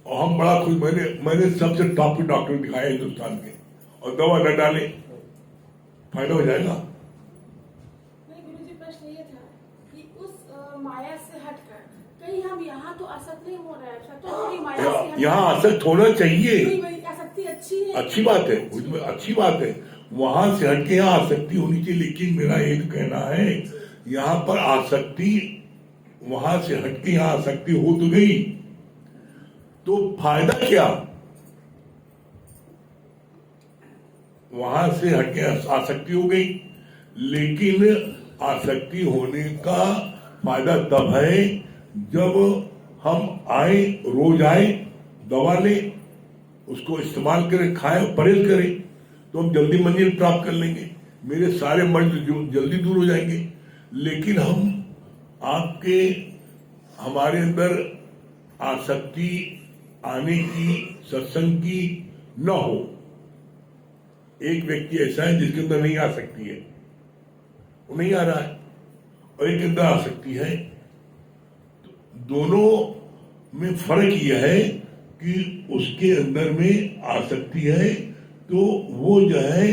और हम बड़ा खुश। मैंने सबसे टॉप के डॉक्टर दिखाया हिंदुस्तान के, और दवा न डाले फायदा हो जाएगा। नहीं गुरुजी, प्रश्न ये था कि उस माया से हटकर कहीं हम यहाँ तो आसक्त नहीं हो रहे हैं, तो थोड़ी माया से हटकर यहाँ आसक्त होना चाहिए, आसक्ति अच्छी है, अच्छी बात है, उसमें अच्छी बात है। वहां से हटके यहाँ आसक्ति होनी चाहिए। लेकिन मेरा एक कहना है, यहाँ पर आसक्ति, वहां से हटके यहाँ आसक्ति हो तो गई तो फायदा क्या। वहां से हटके आसक्ति हो गई, लेकिन आसक्ति होने का फायदा तब है जब हम आए, रोज आए, दवा ले, उसको इस्तेमाल करें, खाएं, परहेज करें, तो हम जल्दी मंजिल प्राप्त कर लेंगे, मेरे सारे मर्ज जल्दी दूर हो जाएंगे। लेकिन हम आपके हमारे अंदर आसक्ति आने की, सत्संग की न हो। एक व्यक्ति ऐसा है जिसके अंदर नहीं आ सकती है, वो नहीं आ रहा है, और एक अंदर आ सकती है। दोनों में फर्क यह है कि उसके अंदर में आसक्ति है तो वो जो है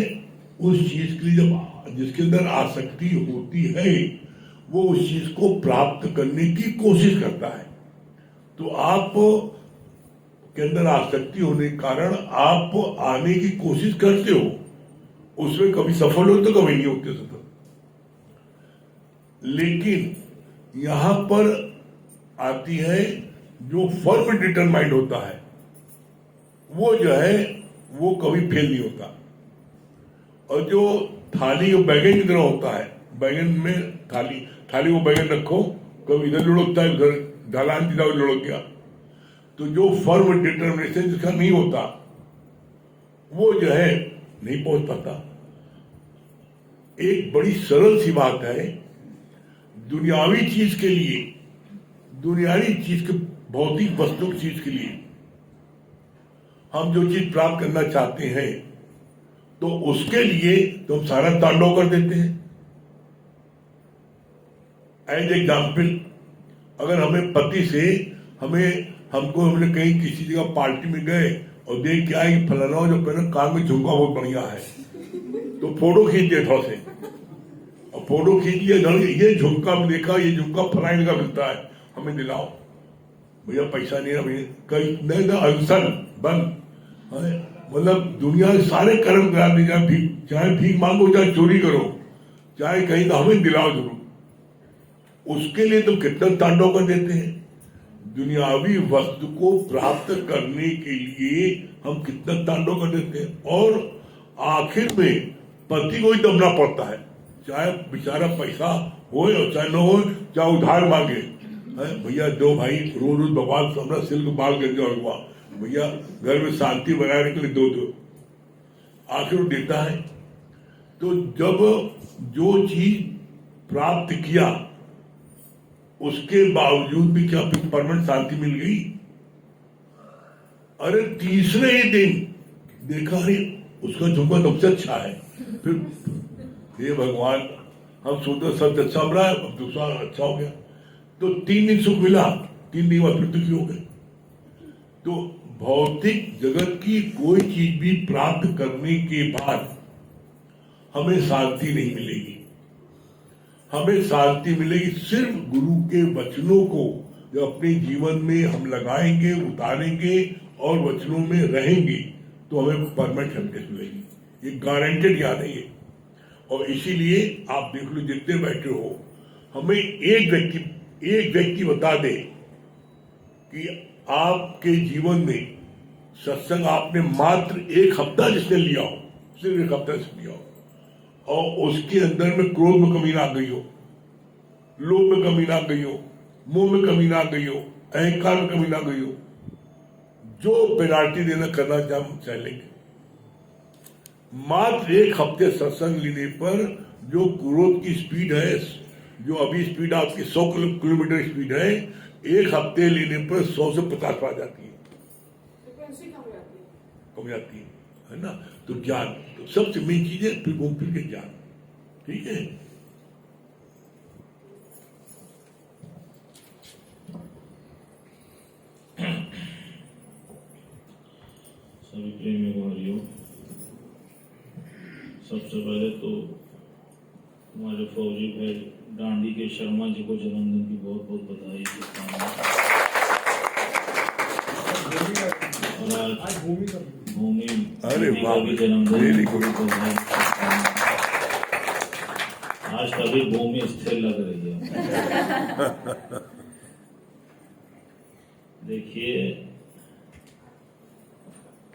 उस चीज के लिए, जब जिसके अंदर आसक्ति होती है वो उस चीज को प्राप्त करने की कोशिश करता है, तो आप के अंदर आसक्ति होने के कारण आप आने की कोशिश करते हो, उसमें कभी सफल हो तो कभी नहीं होते सफल। लेकिन यहां पर आती है जो फर्म डिटरमाइंड होता है, वो जो है वो कभी फेल नहीं होता। और जो थाली और बैगन की तरह होता है, बैगन में थाली को बैगन रखो, कभी इधर लुढ़कता है, उधर ढलान सीधा लुढ़क गया। तो जो फर्म डिटर्मिनेशन जिसका नहीं होता, वो जो है नहीं पहुंच पाता। एक बड़ी सरल सी बात है, दुनियावी चीज के लिए, दुनियावी चीज के, भौतिक वस्तु की चीज के लिए हम जो चीज प्राप्त करना चाहते हैं, तो उसके लिए तो हम सारा तांडव कर देते हैं। एज एग्जाम्पल, अगर हमें पति से हमने कहीं किसी जगह पार्टी में गए और देख के आए कि फलाना जो पहले कान में झुमका बहुत बढ़िया है, तो फोटो खींच दिए थोड़ा से, और फोटो खींच लिया, ये झुमका में देखा, ये झुमका फलाने का मिलता है, हमें दिलाओ। भैया पैसा नहीं है भैया, कहीं नहीं ना, अनशन बंद। मतलब दुनिया के सारे कर्म करा दी जाए, चाहे भीख मांगो, चाहे चोरी करो, चाहे कहीं तो हमें दिलाओ जरूर। उसके लिए तो कितना तांडव कर देते हैं। दुनियावी वस्तु को प्राप्त करने के लिए हम कितना तांडव कर देते हैं, और आखिर में पति को ही दबना पड़ता है, चाहे बेचारा पैसा हो और चाहे न हो, चाहे उधार मांगे। भैया दो भाई, रोज रोज भगवान सामने सिल्क बाल करके और हुआ, भैया घर में शांति बनाने के लिए दो, आखिर वो देता है। तो जब जो चीज प्राप्त किया, उसके बावजूद भी क्या परमानेंट शांति मिल गई? अरे तीसरे ही दिन देखा, अरे उसका झुमका सबसे अच्छा है। फिर हे भगवान, हम सोचते सबसे अच्छा बना है, अब दूसरा अच्छा हो गया। तो 3 दिन सुख मिला, 3 दिन बाद फिर दुखी हो गए। तो भौतिक जगत की कोई चीज भी प्राप्त करने के बाद हमें शांति नहीं मिलेगी। हमें शांति मिलेगी सिर्फ गुरु के वचनों को जो अपने जीवन में हम लगाएंगे, उतारेंगे और वचनों में रहेंगे, तो हमें परमानेंट हैप्पीनेस मिलेगी। ये गारंटेड याद है ये। और इसीलिए आप देख लो, जितने बैठे हो, हमें एक व्यक्ति बता दे कि आपके जीवन में सत्संग आपने मात्र 1 हफ्ता जिसने लिया हो, सिर्फ 1 हफ्ता से लिया हो, और उसके अंदर में क्रोध में कमी ना गई हो, लोभ में कमी ना गई हो, मोह में कमी ना गई हो, अहंकार में कमी ना गई हो, जो पेनाल्टी देना करना चाह लेंगे। मात्र 1 हफ्ते सत्संग लेने पर जो क्रोध की स्पीड है, जो अभी स्पीड आपकी 100 किलोमीटर स्पीड है, 1 हफ्ते लेने पर 100 से 50 पर आ जाती है, कम जाती है ना। तो ज्ञान तो सबसे मेन चीज है, फिर घूम फिर के ज्ञान। ठीक है, सभी प्रेमी भाइयों, सबसे पहले तो हमारे फौजी भाई डांडी के शर्मा जी को जन्मदिन की बहुत बहुत बधाई। और आज भूमि का भी जन्मदिन, आज कभी भूमि स्थिर लग रही है। देखिए,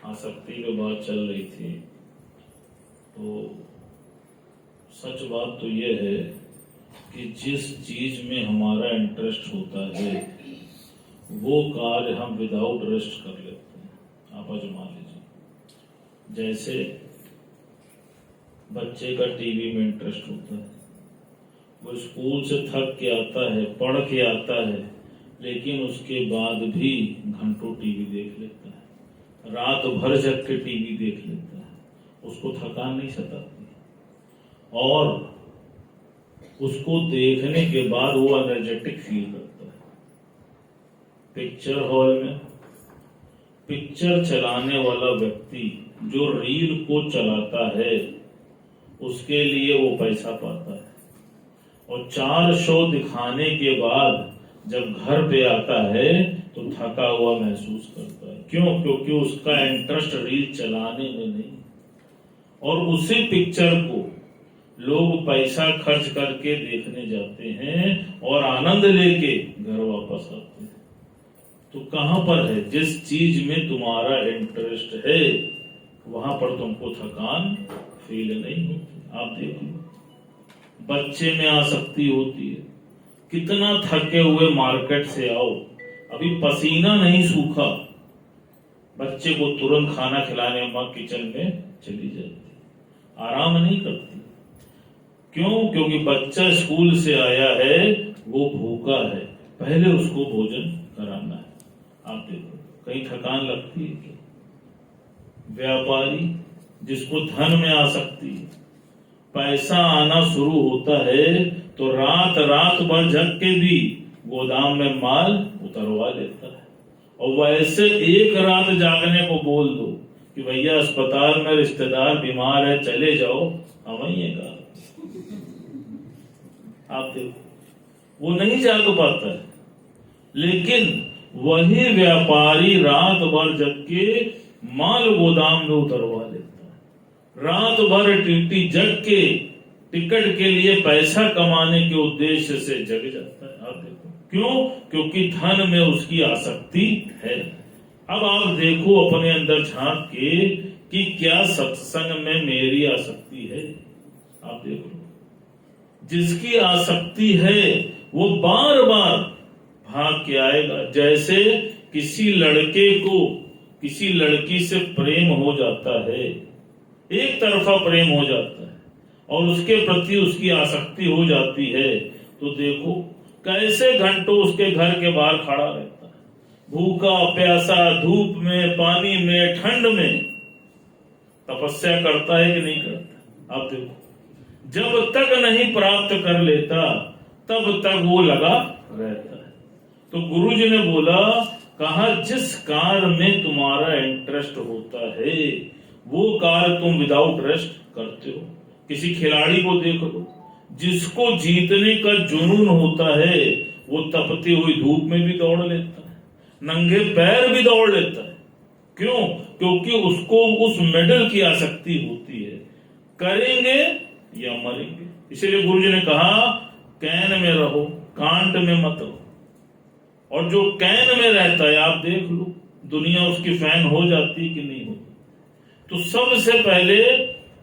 आसक्ति की बात चल रही थी, तो सच बात तो ये है कि जिस चीज में हमारा इंटरेस्ट होता है, वो कार्य हम विदाउट रेस्ट कर लेते हैं। आप आजमा लीजिए, जैसे बच्चे का टीवी में इंटरेस्ट होता है, वो स्कूल से थक के आता है, पढ़ के आता है, लेकिन उसके बाद भी घंटों टीवी देख लेता है, रात भर जग के टीवी देख लेता है, उसको थकान नहीं सताती, और उसको देखने के बाद वो एनर्जेटिक फील करता है। पिक्चर हॉल में पिक्चर चलाने वाला व्यक्ति जो रील को चलाता है, उसके लिए वो पैसा पाता है, और 4 शो दिखाने के बाद जब घर पे आता है तो थका हुआ महसूस करता है। क्यों? क्योंकि उसका इंटरेस्ट रील चलाने में नहीं, और उसी पिक्चर को लोग पैसा खर्च करके देखने जाते हैं और आनंद लेके घर वापस आते हैं। तो कहां पर है? जिस चीज में तुम्हारा इंटरेस्ट है वहां पर तुमको थकान फील नहीं होती। आप देख लो, बच्चे में आसक्ति होती है। कितना थके हुए मार्केट से आओ, अभी पसीना नहीं सूखा, बच्चे को तुरंत खाना खिलाने अम्मा किचन में चली जाती, आराम नहीं करती। क्यों? क्योंकि बच्चा स्कूल से आया है, वो भूखा है, पहले उसको भोजन कराना है। आप देखो, कहीं थकान लगती है क्या? व्यापारी जिसको धन में आसक्ति है, पैसा आना शुरू होता है तो रात रात भर जग के भी गोदाम में माल उतरवा लेता है। और वैसे एक रात जागने को बोल दो कि भैया अस्पताल में रिश्तेदार बीमार है, चले जाओ, हवाइएगा। आप देखो, वो नहीं जाग पाता है। लेकिन वही व्यापारी रात भर जग के माल गोदाम में उतरवा लेता है, रात भर टीटी जग के टिकट के लिए पैसा कमाने के उद्देश्य से जग जाता है। आप देखो, क्यों? क्योंकि धन में उसकी आसक्ति है। अब आप देखो अपने अंदर झांक के कि क्या सत्संग में मेरी आसक्ति है। आप देखो, जिसकी आसक्ति है वो बार बार भाग के आएगा। जैसे किसी लड़के को किसी लड़की से प्रेम हो जाता है, एक तरफा प्रेम हो जाता है और उसके प्रति उसकी आसक्ति हो जाती है, तो देखो कैसे घंटों उसके घर के बाहर खड़ा रहता है, भूखा प्यासा, धूप में, पानी में, ठंड में तपस्या करता है कि नहीं करता। आप देखो, जब तक नहीं प्राप्त कर लेता तब तक वो लगा रहता है। तो गुरुजी ने बोला, कहा जिस कार्य में तुम्हारा इंटरेस्ट होता है वो कार्य तुम विदाउट रेस्ट करते हो। किसी खिलाड़ी को देख लो, जिसको जीतने का जुनून होता है वो तपती हुई धूप में भी दौड़ लेता है, नंगे पैर भी दौड़ लेता है। क्यों? क्योंकि उसको उस मेडल की आसक्ति होती है, करेंगे या मरेंगे। इसीलिए गुरुजी ने कहा, कैन में रहो, कांट में मत रहो। और जो कैन में रहता है, आप देख लो दुनिया उसकी फैन हो जाती कि नहीं होती। तो सबसे पहले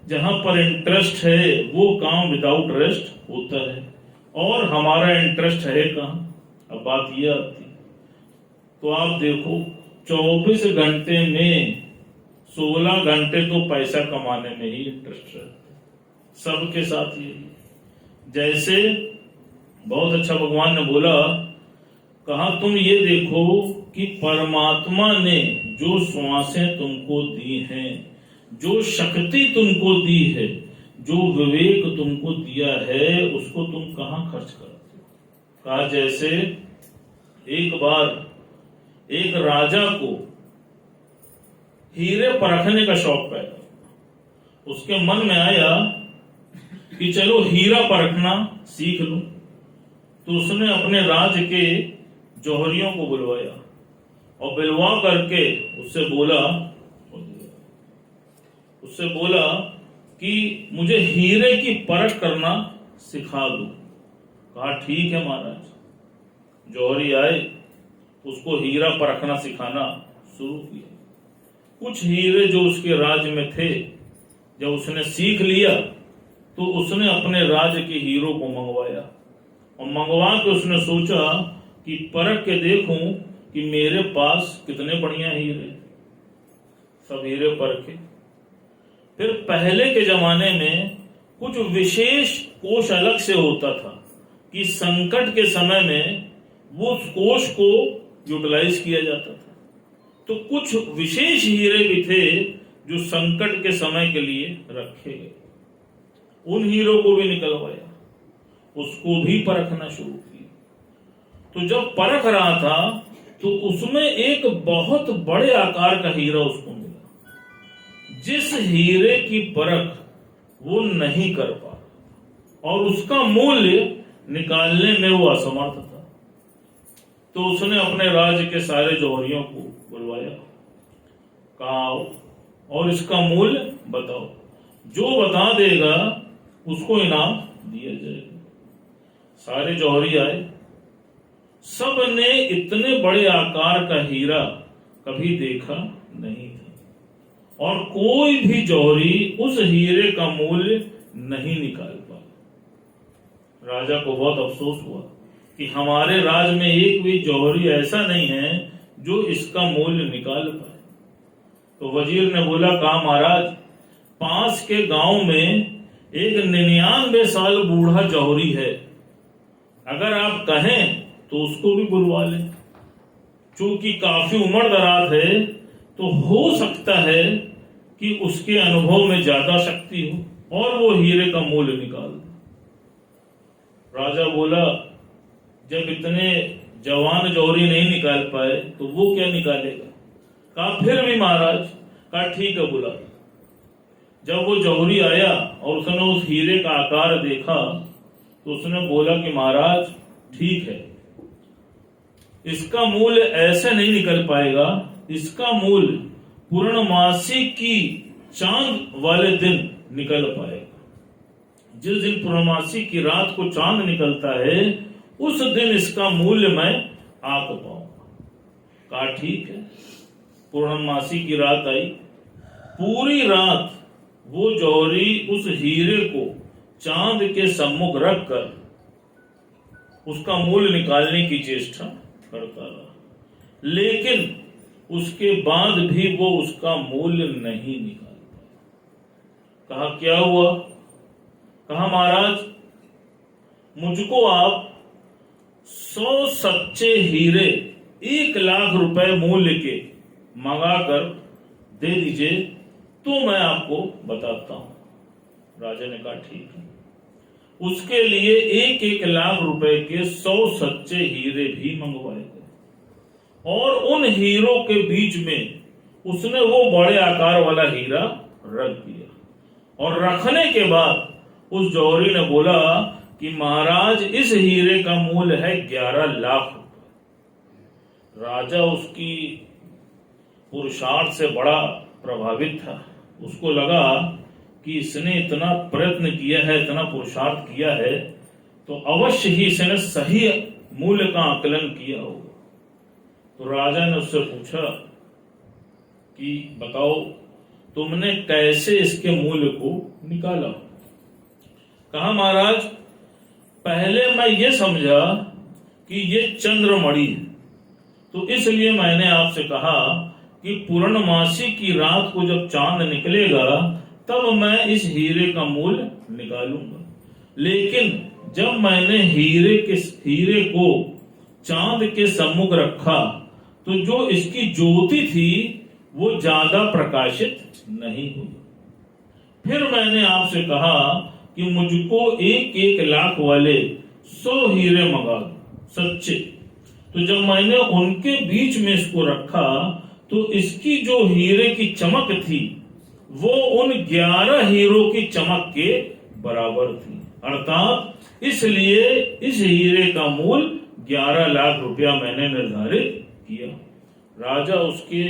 जहां पर इंटरेस्ट है वो काम विदाउट रेस्ट होता है, और हमारा इंटरेस्ट है कहां? अब बात ये आती, तो आप देखो 24 घंटे में 16 घंटे तो पैसा कमाने में ही इंटरेस्ट रहता है। सबके साथ यही, जैसे बहुत अच्छा भगवान ने बोला, कहा तुम ये देखो कि परमात्मा ने जो श्वासें तुमको दी हैं, जो शक्ति तुमको दी है, जो विवेक तुमको दिया है, उसको तुम कहां खर्च करते हो? कहा जैसे एक बार एक राजा को हीरे परखने का शौक पैदा, उसके मन में आया कि चलो हीरा परखना सीख लो। तो उसने अपने राज्य के जौहरियों को बुलवाया और बुलवा करके उससे बोला कि मुझे हीरे की परख करना सिखा दो। कहा ठीक है महाराज। जौहरी आए, उसको हीरा परखना सिखाना शुरू किया। कुछ हीरे जो उसके राज्य में थे, जब उसने सीख लिया तो उसने अपने राज्य के हीरो को मंगवाया, और मंगवा के उसने सोचा कि परख के देखूं कि मेरे पास कितने बढ़िया हीरे। सब हीरे परखे। फिर पहले के जमाने में कुछ विशेष कोष अलग से होता था कि संकट के समय में वो कोष को यूटिलाइज किया जाता था। तो कुछ विशेष हीरे भी थे जो संकट के समय के लिए रखे गए। उन हीरो को भी निकलवाया, उसको भी परखना शुरू किया। तो जब परख रहा था तो उसमें एक बहुत बड़े आकार का हीरा उसको मिला, जिस हीरे की परख वो नहीं कर पा रहा और उसका मूल्य निकालने में वो असमर्थ था। तो उसने अपने राज्य के सारे जौहरियों को बुलवाया, कहा आओ और इसका मूल्य बताओ, जो बता देगा उसको इनाम दिया जाएगा। सारे जौहरी आए, सब ने इतने बड़े आकार का हीरा कभी देखा नहीं था और कोई भी जौहरी उस हीरे का मूल्य नहीं निकाल पाया। राजा को बहुत अफसोस हुआ कि हमारे राज्य में एक भी जौहरी ऐसा नहीं है जो इसका मूल्य निकाल पाए। तो वजीर ने बोला, कहा महाराज, पास के गांव में एक 99 साल बूढ़ा जौहरी है, अगर आप कहें तो उसको भी बुलवा लें। चूंकि काफी उम्र दराज है तो हो सकता है कि उसके अनुभव में ज्यादा शक्ति हो और वो हीरे का मूल्य निकाल दे। राजा बोला, जब इतने जवान जौहरी नहीं निकाल पाए तो वो क्या निकालेगा? कहा फिर भी महाराज, कहा ठीक है बुला। जब वो जौहरी आया और उसने उस हीरे का आकार देखा तो उसने बोला कि महाराज ठीक है, इसका मूल्य ऐसे नहीं निकल पाएगा, इसका मूल्य पूर्णमासी की चांद वाले दिन निकल पाएगा। जिस दिन पूर्णमासी की रात को चांद निकलता है उस दिन इसका मूल्य मैं आंक पाऊंगा। कहा ठीक है। पूर्णमासी की रात आई, पूरी रात वो जौहरी उस हीरे को चांद के सम्मुख रखकर उसका मूल्य निकालने की चेष्टा करता रहा, लेकिन उसके बाद भी वो उसका मूल्य नहीं निकाल पाया। कहा क्या हुआ? कहा महाराज, मुझको आप 100 सच्चे हीरे 1 लाख रुपए मूल्य के मंगाकर दे दीजिए तो मैं आपको बताता हूं। राजा ने कहा ठीक है। उसके लिए 1-1 लाख रुपए के 100 सच्चे हीरे भी मंगवाए गए और उन हीरों के बीच में उसने वो बड़े आकार वाला हीरा रख दिया और रखने के बाद उस जौहरी ने बोला कि महाराज, इस हीरे का मूल्य है 11 लाख रुपए। राजा उसकी पुरुषार्थ से बड़ा प्रभावित था। उसको लगा कि इसने इतना प्रयत्न किया है, इतना पुरुषार्थ किया है, तो अवश्य ही इसने सही मूल्य का आकलन किया होगा। तो राजा ने उससे पूछा कि बताओ तुमने कैसे इसके मूल्य को निकाला? कहा महाराज, पहले मैं ये समझा कि ये चंद्रमणि है, तो इसलिए मैंने आपसे कहा कि पूर्णमासी की रात को जब चांद निकलेगा तब मैं इस हीरे का मूल्य निकालूंगा। लेकिन जब मैंने हीरे को चांद के सम्मुख रखा तो जो इसकी ज्योति थी वो ज्यादा प्रकाशित नहीं हुई। फिर मैंने आपसे कहा कि मुझको 1-1 लाख वाले 100 हीरे मंगा दो सच्चे। तो जब मैंने उनके बीच में इसको रखा तो इसकी जो हीरे की चमक थी वो उन 11 हीरों की चमक के बराबर थी, अर्थात इसलिए इस हीरे का मूल्य 11 लाख रुपया मैंने निर्धारित किया। राजा उसके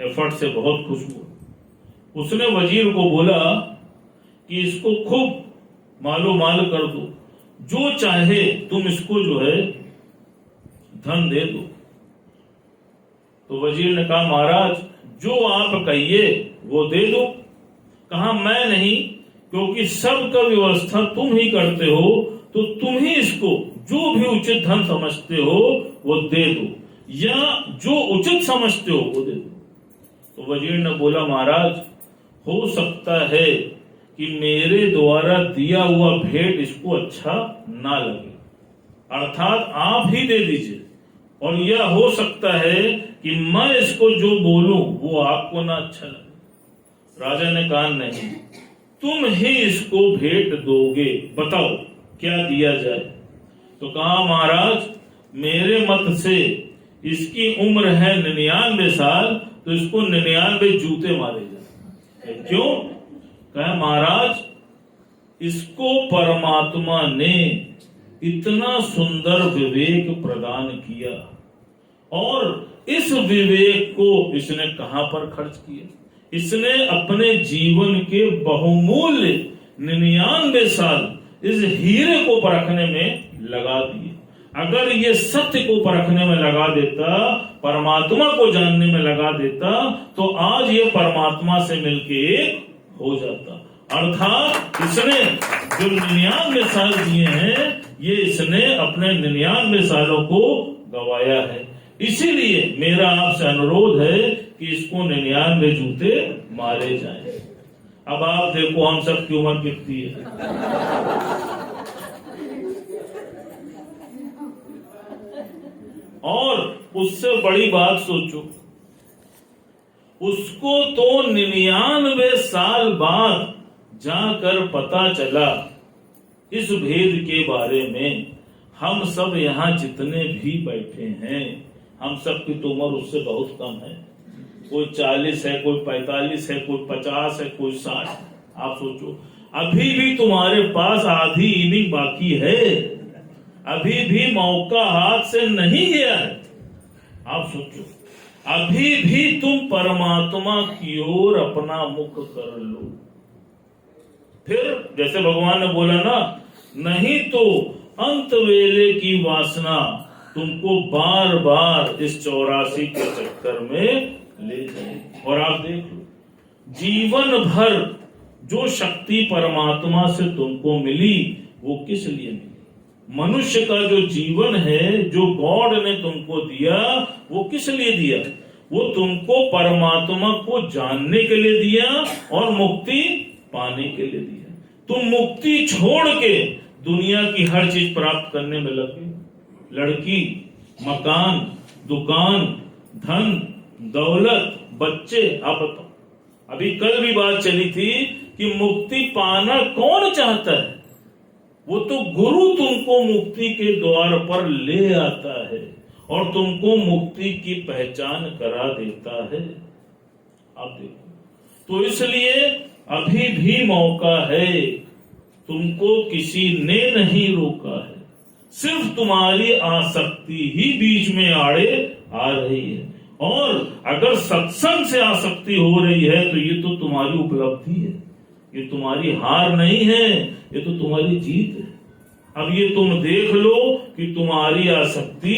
एफर्ट से बहुत खुश हुआ। उसने वजीर को बोला कि इसको खूब मालो माल कर दो, जो चाहे तुम इसको जो है धन दे दो। तो वजीर ने कहा महाराज, जो आप कहिए वो दे दो। कहा मैं नहीं, क्योंकि सब का व्यवस्था तुम ही करते हो, तो तुम ही इसको जो भी उचित धन समझते हो वो दे दो, या जो उचित समझते हो वो दे दो। तो वजीर ने बोला महाराज, हो सकता है कि मेरे द्वारा दिया हुआ भेंट इसको अच्छा ना लगे, अर्थात आप ही दे दीजिए, और यह हो सकता है कि मैं इसको जो बोलूं वो आपको ना अच्छा लगे। राजा ने कहा नहीं, तुम ही इसको भेंट दोगे, बताओ क्या दिया जाए। तो कहा महाराज, मेरे मत से इसकी उम्र है 99 साल, तो इसको 99 जूते मारे जाए। क्यों? कहा महाराज, इसको परमात्मा ने इतना सुंदर विवेक प्रदान किया और इस विवेक को इसने कहां पर खर्च किया? इसने अपने जीवन के बहुमूल्य 99 साल इस हीरे को परखने में लगा दिए। अगर ये सत्य को परखने में लगा देता, परमात्मा को जानने में लगा देता, तो आज ये परमात्मा से मिलके एक हो जाता। अर्थात इसने जो 99 साल दिए हैं, ये इसने अपने 99 सालों को गवाया है। इसीलिए मेरा आपसे अनुरोध है कि इसको 99 जूते मारे जाएं। अब आप देखो हम सब की उम्र कितनी है, और उससे बड़ी बात सोचो, उसको तो 99 साल बाद जाकर पता चला इस भेद के बारे में। हम सब यहाँ जितने भी बैठे हैं, हम सब की तो उम्र उससे बहुत कम है। कोई 40 है, कोई 45 है, कोई 50 है, कोई 60। आप सोचो, अभी भी तुम्हारे पास आधी इनिंग बाकी है, अभी भी मौका हाथ से नहीं गया है। आप सोचो, अभी भी तुम परमात्मा की ओर अपना मुख कर लो। फिर जैसे भगवान ने बोला ना, नहीं तो अंत वेले की वासना तुमको बार बार इस 84 के चक्कर में ले जाए। और आप देख लो, जीवन भर जो शक्ति परमात्मा से तुमको मिली, वो किस लिए मिली? मनुष्य का जो जीवन है, जो गॉड ने तुमको दिया, वो किस लिए दिया? वो तुमको परमात्मा को जानने के लिए दिया और मुक्ति पाने के लिए दिया। तुम मुक्ति छोड़ के दुनिया की हर चीज प्राप्त करने में लगे। लड़की, मकान, दुकान, धन, दौलत, बच्चे। आप बताओ, अभी कल भी बात चली थी कि मुक्ति पाना कौन चाहता है? वो तो गुरु तुमको मुक्ति के द्वार पर ले आता है और तुमको मुक्ति की पहचान करा देता है। आप देखो, तो इसलिए अभी भी मौका है, तुमको किसी ने नहीं रोका है, सिर्फ तुम्हारी आसक्ति ही बीच में आड़े आ रही है। और अगर सत्संग से आसक्ति हो रही है तो ये तो तुम्हारी उपलब्धि है, ये तुम्हारी हार नहीं है, ये तो तुम्हारी जीत है। अब ये तुम देख लो कि तुम्हारी आसक्ति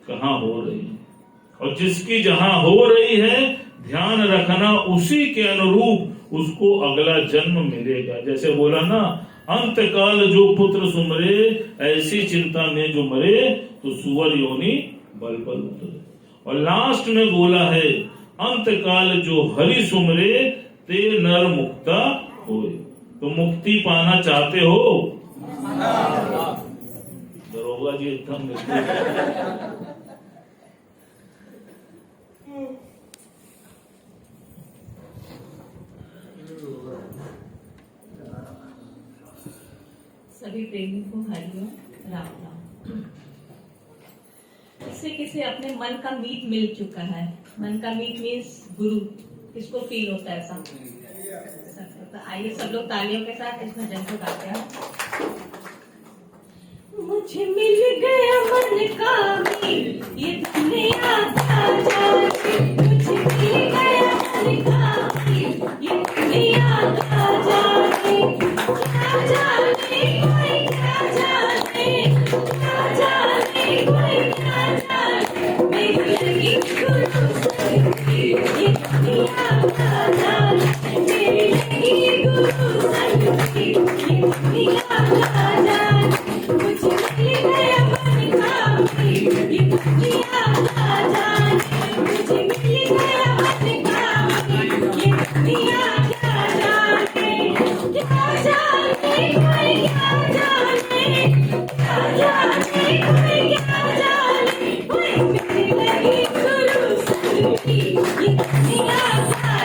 कहाँ हो रही है, और जिसकी जहां हो रही है ध्यान रखना, उसी के अनुरूप उसको अगला जन्म मिलेगा। जैसे बोला ना, अंत काल जो पुत्र सुमरे, ऐसी चिंता में जो मरे, तो सुअर योनि बल बल उतरे। और लास्ट में बोला है, अंत काल जो हरि सुमरे, ते नर मुक्ता होए। तो मुक्ति पाना चाहते हो? दरोगा जी एकदम सभी प्रेमी को हरिओम राम राम। इससे किसे अपने मन का मीट मिल चुका है। मन का मीट मीन्स गुरु। किसको फील होता है ऐसा? आइए सब लोग तालियों के साथ इस भजन को गाते हैं। मुझे मिल गया मन का मीट, ये दुनिया का जाने। मुझे मिल गया मन का मीट, ये दुनिया का जाने। क्या जाने कोई, क्या जाने, क्या जाने कोई, क्या जाने। मेरी लगी गुरु संगति, ये दुनिया का जाने। मेरी लगी गुरु संगति, ये दुनिया का जाने। मुझे मिल गया मन का मीट, ये दुनिया का जाने। मुझे मिल गया मन का मीट, ये दुनिया का जाने। क्या जाने कोई, क्या जाने, क्या जाने कोई, क्या जाने। मेरी लगी गुरु संगति, ये दुनिया का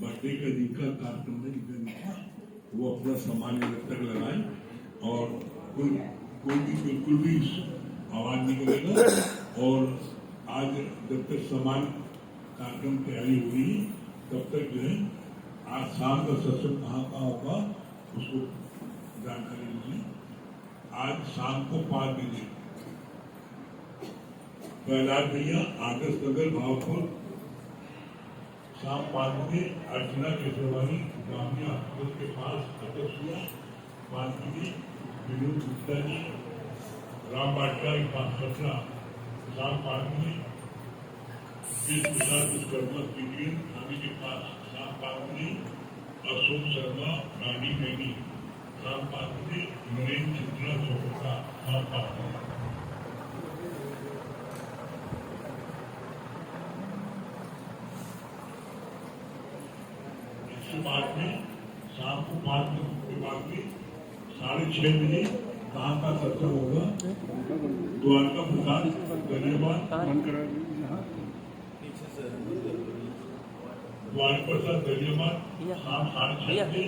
बर्थडे का दिन का कार्यक्रम में वो अपना सामान जब तक लगाए और कोई भी बिल्कुल भी आवाज नहीं करेगा। और आज जब तक सामान कार्यक्रम तैयारी हो रही है तब तक जो है आज शाम का सत्संग कहाँ होगा उसको जानकारी लीजिए। आज शाम को 5 बजे प्रहलाद भैया आदर्श नगर भावपुर शाम 5 बजे अर्चना केसरवानी ग्रामीण हॉस्पिटल के पास अध्यक्ष हुआ। 5 बजे विनोद गुप्ता जी राम वाटिका के पास सतना शाम 5 बजे प्रसाद विश्वकर्मा स्टेडियम थाने के पास शाम 5 बजे अशोक शर्मा रानी मैनी शाम 5 बजे नरेंद्र चित्रा चौपटा शाम 5 बजे। बाद में शाम को 5 बजे के बाद में 6:30 बजे कहाँ का सत्संग होगा द्वारका प्रसाद धन्यवाद द्वारका प्रसाद धन्यवाद शाम 6:30 बजे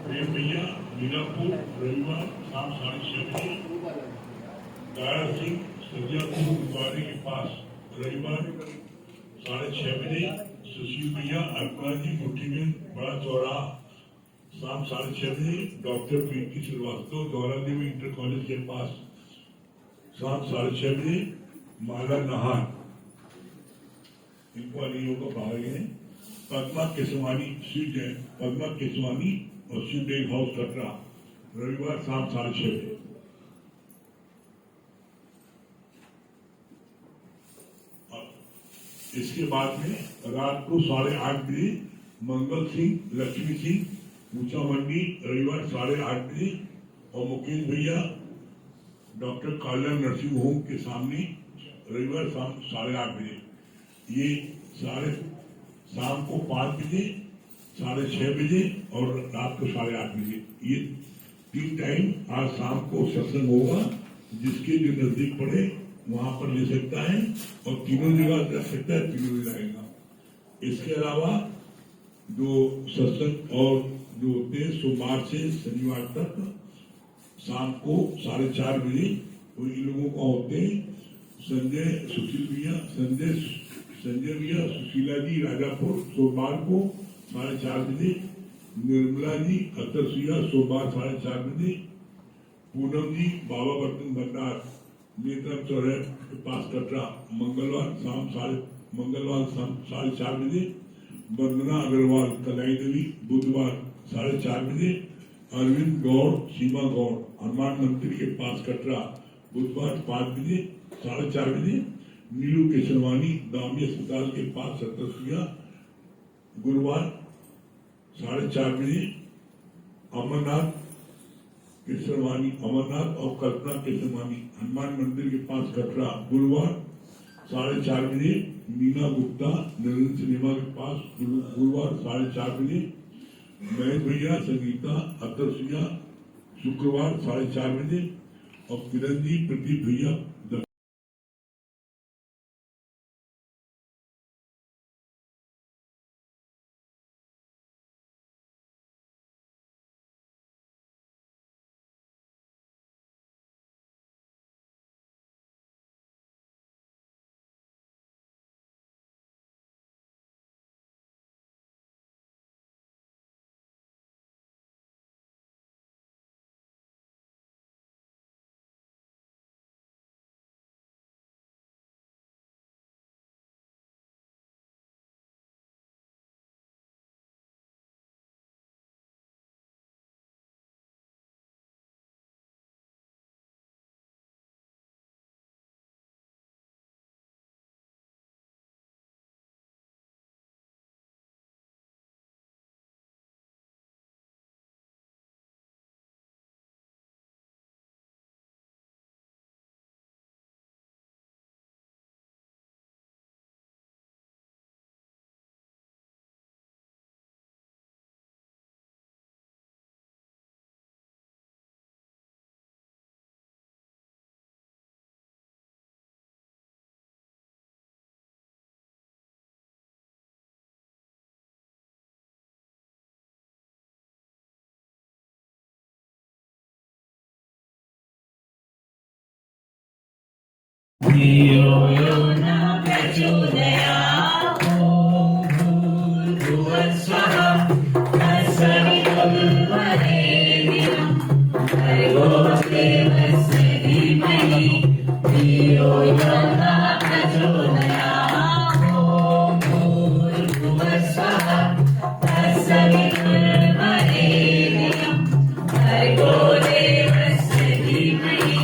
प्रेम भैया मीनापुर रविवार शाम 6:30 बजे दारा सिंह सजियापुर गुरुद्वारे के पास रविवार 6:30 बजे सुशील भैया अर्पणा जी मुट्ठी में बड़ा चौराहा, शाम 6:30 बजे डॉक्टर प्रीति श्रीवास्तव द्वारा देवी इंटर कॉलेज के पास, शाम 6:30 बजे माला नहार, इनको नहीं होगा बाहर है। पद्मा केसवानी स्वीट है, पद्मा केसवानी और स्वीट एक हाउस कटरा, रविवार शाम 6:30 बजे। इसके बाद में रात को 8:30 बजे मंगल सिंह लक्ष्मी सिंह ऊंचा मंडी, रविवार 8:30 बजे, और मुकेश भैया डॉक्टर काला नर्सिंग होम के सामने, रविवार शाम 8:30 बजे। ये सारे शाम को 5 बजे, 6:30 बजे और रात को 8:30 बजे, ये 3 टाइम आज शाम को सत्संग होगा। जिसके जो नजदीक पड़े वहां पर ले सकता है, और तीनों जगह जा सकता है, तीनों जगह आएगा। इसके अलावा जो सत्संग और जो होते हैं सोमवार से शनिवार तक शाम को 4:30 बजे वो इन लोगों का होते हैं। संजय भैया सुशीला जी राजापुर सोमवार को 4:30 बजे, निर्मला जी अतरसिया सोमवार 4:30 बजे, पूनम जी बाबा बर्तन भंडार नेत्रम चौराहे के पास कटरा मंगलवार शाम 4:30 बजे, वंदना अग्रवाल कलाई देवी बुधवार 4:30 बजे, अरविंद गौड़ सीमा गौड़ हनुमान मंदिर के पास कटरा बुधवार 5 बजे 4:30 बजे, नीलू केसरवानी दामी अस्पताल के पास सतरसिया गुरुवार 4:30 बजे, अमरनाथ और कल्पना केसरवानी हनुमान मंदिर के पास कटरा गुरुवार 4:30 बजे, मीना गुप्ता नरेंद्र सिनेमा के पास गुरुवार 4:30 बजे, महेश भैया संगीता अतरसिया शुक्रवार 4:30 बजे, और किरण जी प्रदीप भैया धियो यो न प्रचोदयात् ॐ भूर्भुवस्सुवः तत्सवितुर्वरेण्यं भर्गो देवस्य धीमहि धियो यो न प्रचोदयात् ॐ भूर्भुवस्सुवः तत्सवितुर्वरेण्यं भर्गो देवस्य धीमहि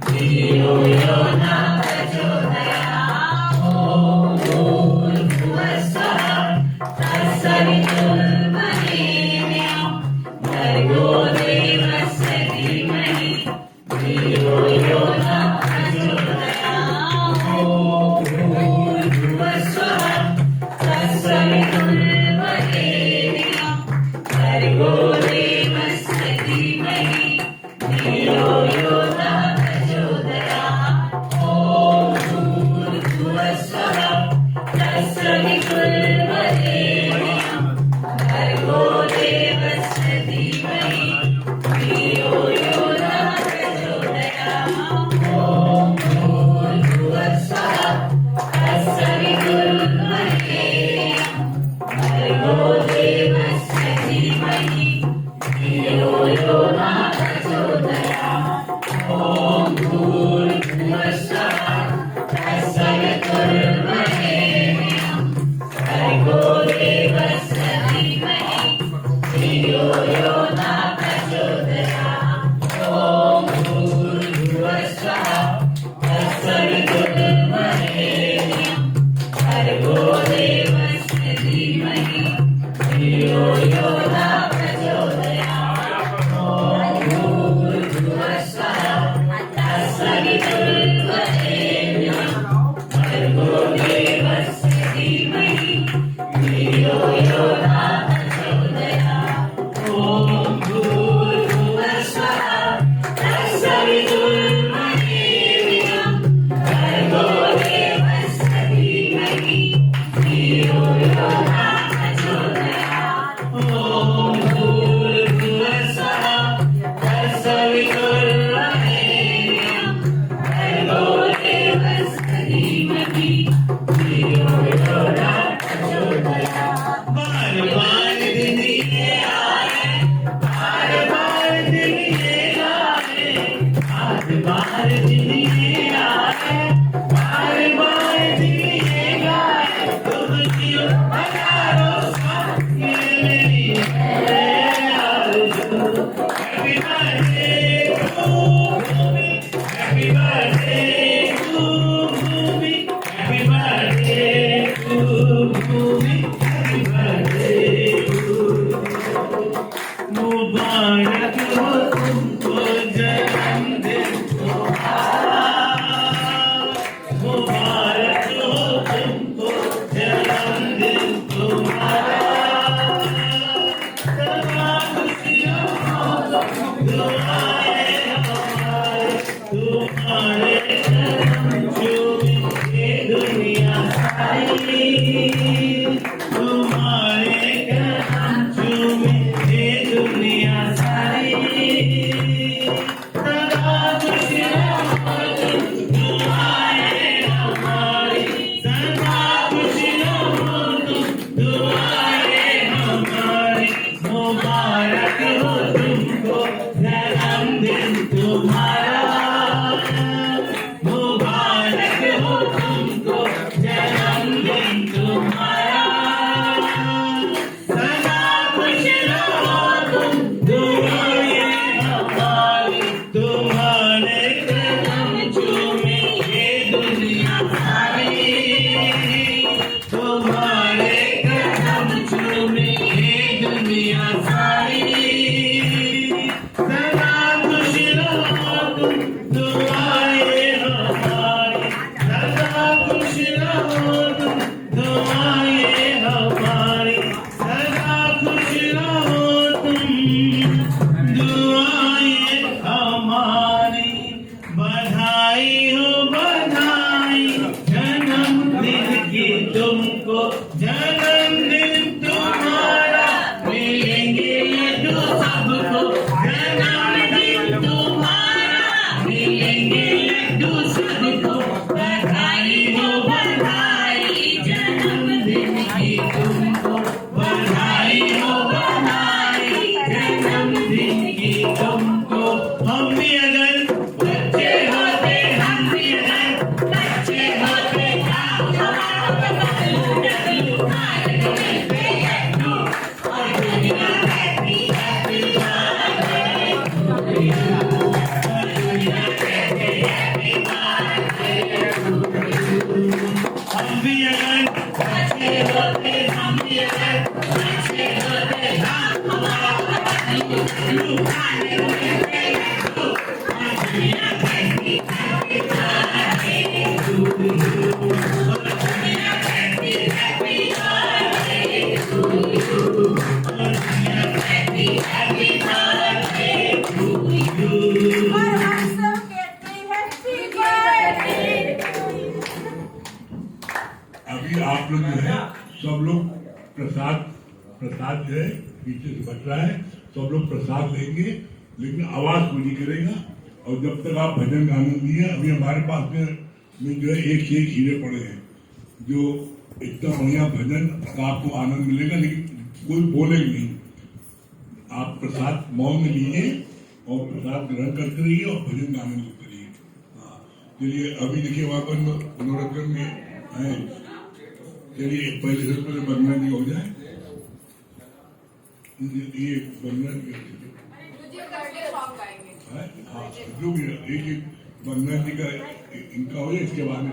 धियो यो न प्रचोदयात् ॐ खुशियों हजारों सबके लिए आरज़ू। Happy birthday to Bhoomi, happy birthday to Bhoomi, happy birthday to Bhoomi, happy birthday to. मुबारक हो तुमको जन्मदिन तुम्हारा, मुबारक हो तुमको जन्मदिन तुम्हारा। सदा खुशियों दुआएं हमारी, तुम्हारे करम चूमे ये दुनिया सारी, तुम्हारे करम चूमे ये दुनिया सारी। सदा खुशियों दुआएं हमारी, सदा खुशियों दुआएं हमारी। मुबारक हो तुमको जन्मदिन तुम्हारा, मुबारक हो तुमको जन्मदिन तुम्हारा। सदा खुश रहो तुम दुआएं हमारी, तुम्हारे कदम चूमे ये दुनिया सारी, तुम्हारे कदम चूमे ये दुनिया सारी। सदा खुश रहो तुम दुआएं हमारी, सदा खुश रहो तुम दुआएं हमारी, सदा खुश रहो तुम दुआएं हमारी। बधाई हो बधाई जन्मदिन की तुमको, जन्मदिन तुम्हारा मिलेंगे लड्डू सबको, जन्मदिन तुम्हारा मिलेंगे लड्डू सबको। बधाई हो बधाई जन्मदिन की तुमको, बधाई हो बधाई जन्मदिन की तुमको। हम भी अगर बच्चे होते, हम भी अगर बच्चे होते, हमारा डगलू डगलू मारने पे लड्डू और दुनिया कहती हैप्पी बर्थडे टू यू, और दुनिया कहती हैप्पी बर्थडे टू यू। हम भी अगर बच्चे होते, हम भी अगर बच्चे होते, हमारा डगलू डगलू मारने पे लड्डू और दुनिया कहती हैप्पी बर्थडे टू यू, और दुनिया कहती हैप्पी बर्थडे टू यू, और दुनिया कहती हैप्पी बर्थडे टू यू। और हम सब कहते हैं हैप्पी बर्थडे टू यू। अभी आप लोग जो है सब लोग प्रसाद जो है पीछे से बच रहा है, सब लोग प्रसाद लेंगे, लेकिन आवाज कोई नहीं करेगा। और जब तक आप भजन का आनंद लिए, अभी हमारे पास में जो है एक से एक हीरे पड़े हैं, जो इतना बढ़िया भजन का आपको आनंद मिलेगा, लेकिन कोई बोलेगा नहीं। आप प्रसाद मौन में लीजिए और प्रसाद ग्रहण करते रहिए और भजन का आनंद लेते रहिए। हाँ, चलिए अभी देखिए वहाँ पर मनोरंजन में है। चलिए पहले से पहले बंदना जी हो जाए, ये बंदना जी हाँ जो भी एक बंदना जी का इनका हो जाए, इसके बाद में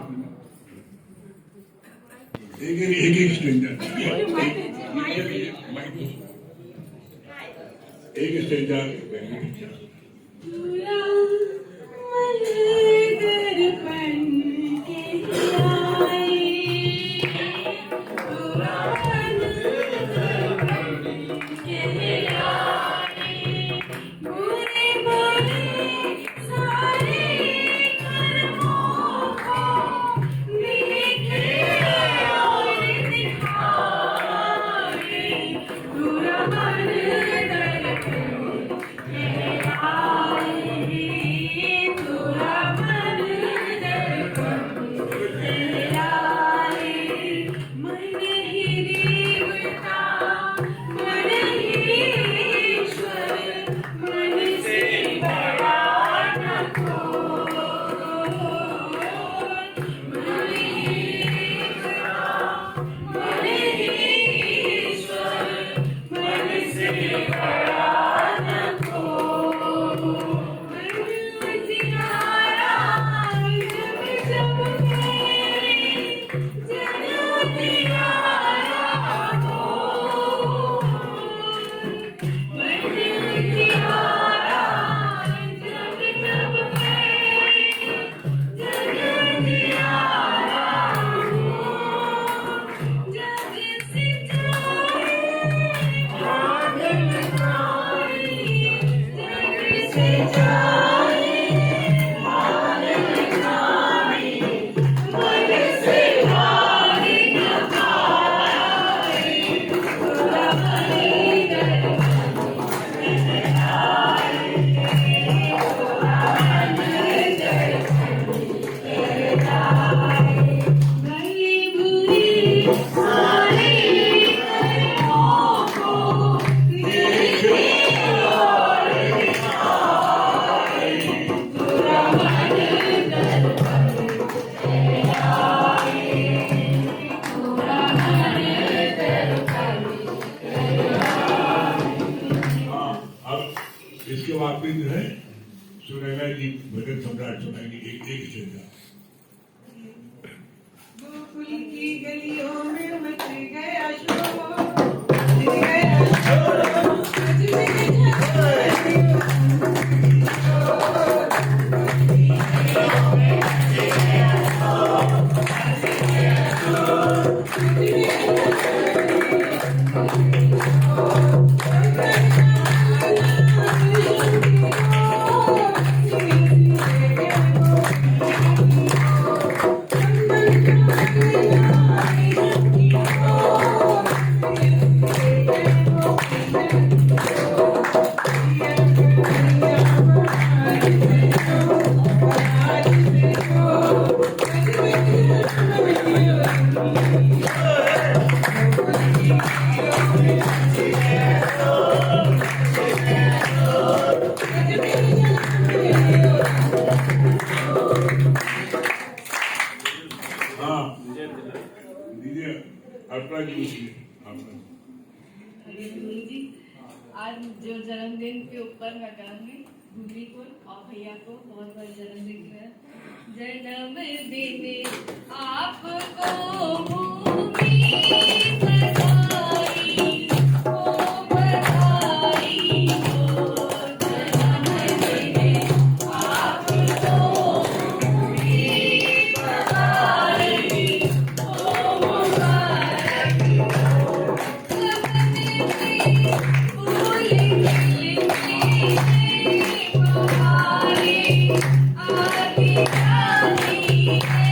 एक स्ट्रेंजर एक स्ट्रेंजर Thank you. अब इसके बाद में जो है सुनैना जी भजन सम्राट सुनाएंगे एक स्टेज। गोकुल की गलियों में मच गया शोर, मच गया शोर, मच गया अरे गुरु जी, आज जो जन्मदिन के ऊपर मैं गाऊंगी भूमि को और भैया को बहुत बहुत जन्मदिन है। जन्मदिन आपको भूमि बधाई हो, बधाई हो। जन्मदिन आपको भूमि बधाई हो, मुबारक हो। फूल खिले बहारे आती जाती है।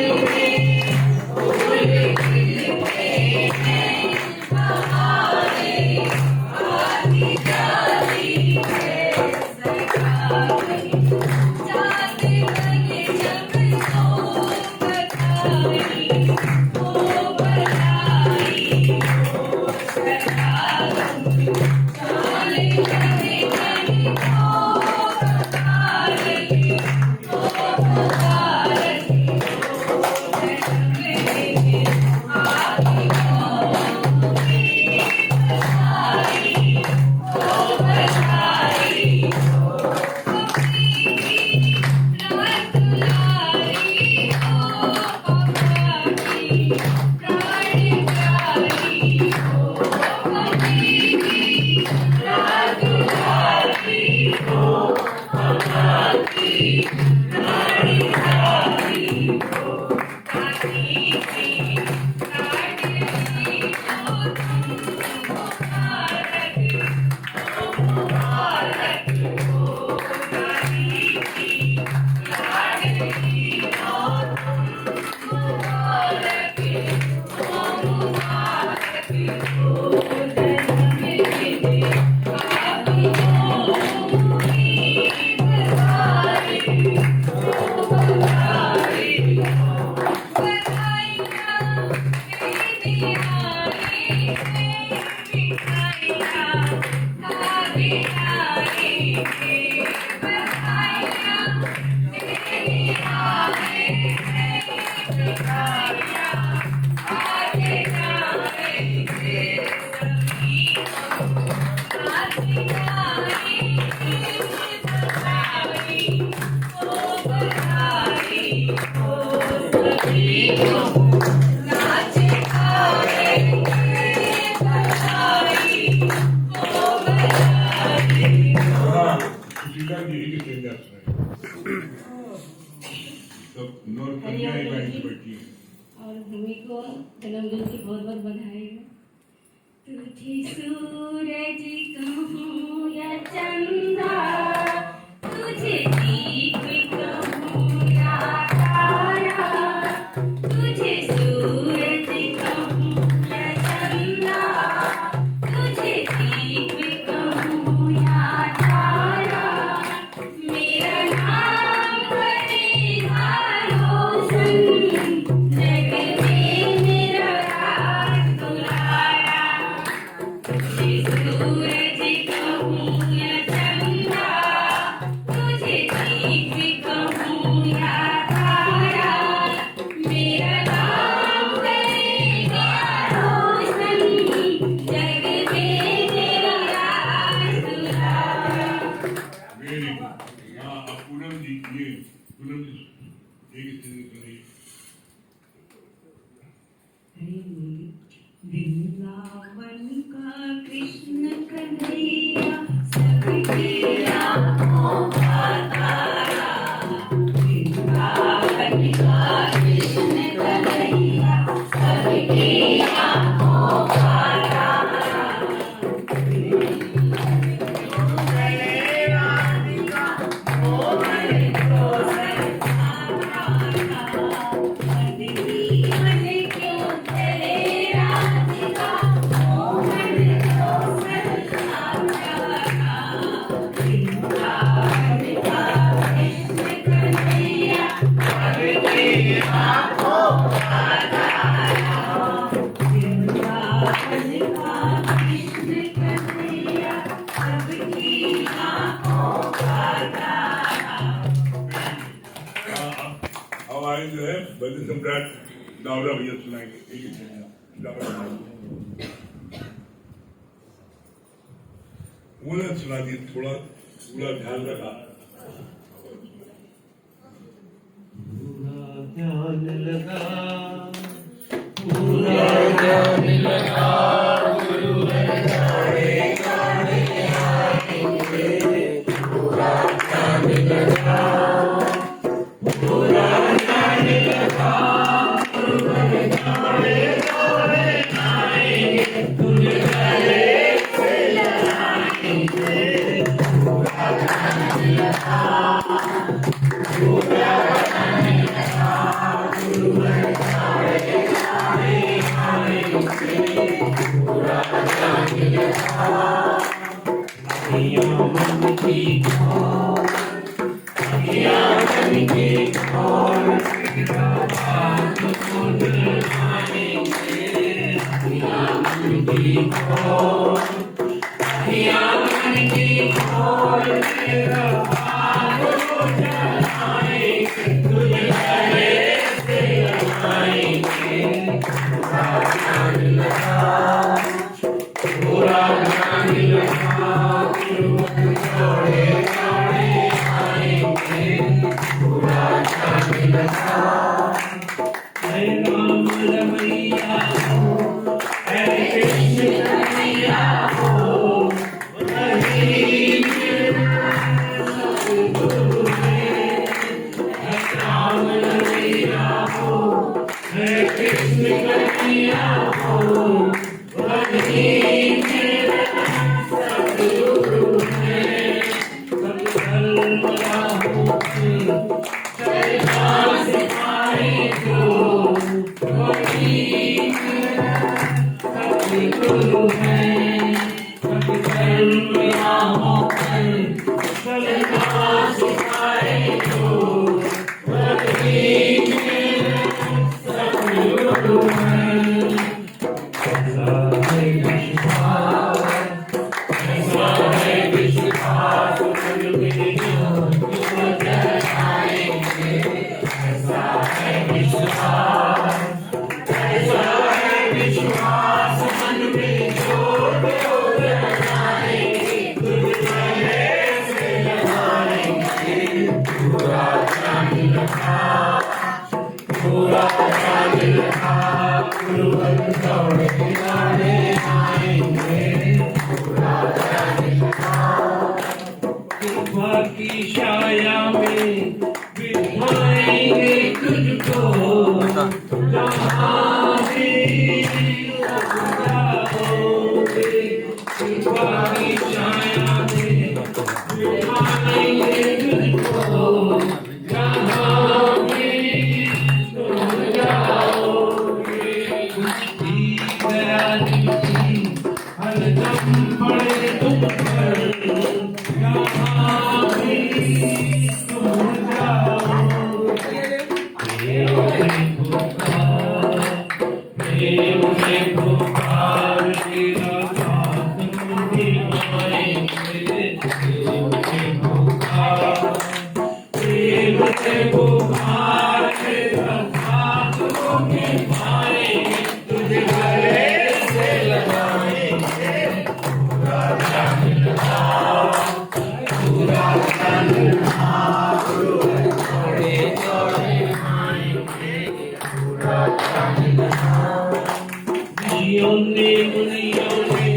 जन्मदिन हरिओम जय गुरु बहन जी बच्ची और भूमि को जन्मदिन की बहुत बहुत बधाई है। तुझे सूरज कहूँ या चंदा, तुझे दीप कहूँ या तारा, तुझे सूरज कहूँ या चंदा, तुझे दीप कहूँ या तारा, मेरा नाम करेगा रोशन, जग में मेरा राज दुलारा। तुझे सूरज कहूँ या चंदा, तुझे दीप कहूँ या तारा, मेरा नाम करेगा रोशन, जग में मेरा राज दुलारा। Very good. हाँ अब पूनम जी ये पूनम जी एक चीज करिए। वृंदावन का कृष्ण कन्हैया सबकी आँखों का तारा, वृंदावन का कृष्ण कन्हैया सबकी आँखों का तारा। चले राधिका मोहन को सरसाना, बंदी मन क्यों चले राधिका मोहन को सरसाना। वृंदावन का कृष्ण कन्हैया सबकी आँखों का तारा, वृंदावन का कृष्ण कन्हैया सबकी आँखों का तारा। हमारे जो है बल्ले सम्राट दावरा भैया सुनाएंगे एक ही चीज वो ना सुना दिए थोड़ा पूरा ध्यान रखा। पूरा ध्यान लगा, पूरा ध्यान लगा, गुरु गाड़े गाड़े आएंगे। पूरा ध्यान लगा, पूरा ध्यान लगा, गुरु गाड़े गाड़े आएंगे। गुरु गले से लगाएंगे। पूरा ध्यान लगा, पूरा ध्यान लगा, गुरु गाड़े गाड़े आएंगे। पूरा ध्यान लगा, अखियाँ मन की खोल, अखियाँ मन की खोल, बात सुन आएंगे। अखियाँ मन की खोल, अखियाँ मन की खोल, मेरा हाथ जलाएंगे। तुझे गले से लगाएंगे। पूरा ध्यान लगा, पूरा ध्यान लगा, गुरु जोड़े जोड़े आएंगे। पूरा ध्यान लगा, हे राम रमैया हो, हे कृष्ण कन्हैया हो, वही मेरा सतगुरु है। हे राम रमैया हो, हे कृष्ण कन्हैया हो, वही मेरा सतगुरु है। सब धर्म राहों चलना सिखाए जो, वही मेरा सतगुरु है। सब धर्म राहों चलना सिखाए जो, वही मेरा सतगुरु है। ऐसा है विश्वास दयालु की हरदम पड़े तुम पर, यहाँ भी तुम जाओ। प्रेम में पुकार तेरा साथ निभाएंगे, प्रेम में पुकार तेरा साथ निभाएंगे, तुझे गले से लगाएंगे, पूरा जियोने दुनियोने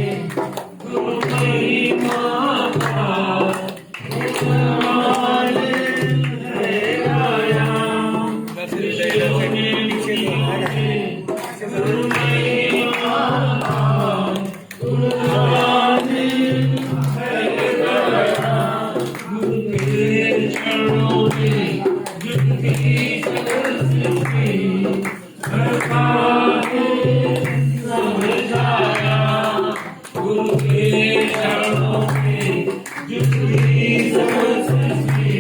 गुरु मेरी माता, गुरुवान है आया। जियोने दुनियोने गुरु मेरी माता, गुरुवान है आया। गुरु के चरणों में जिनकी सरस्वती गुरु के चरणों में जिसकी सरस्वती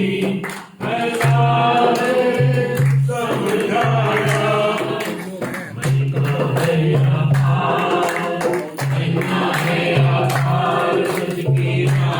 समझाया, महिमा है अपार सच्ची बात, महिमा है अपार सच्ची बात।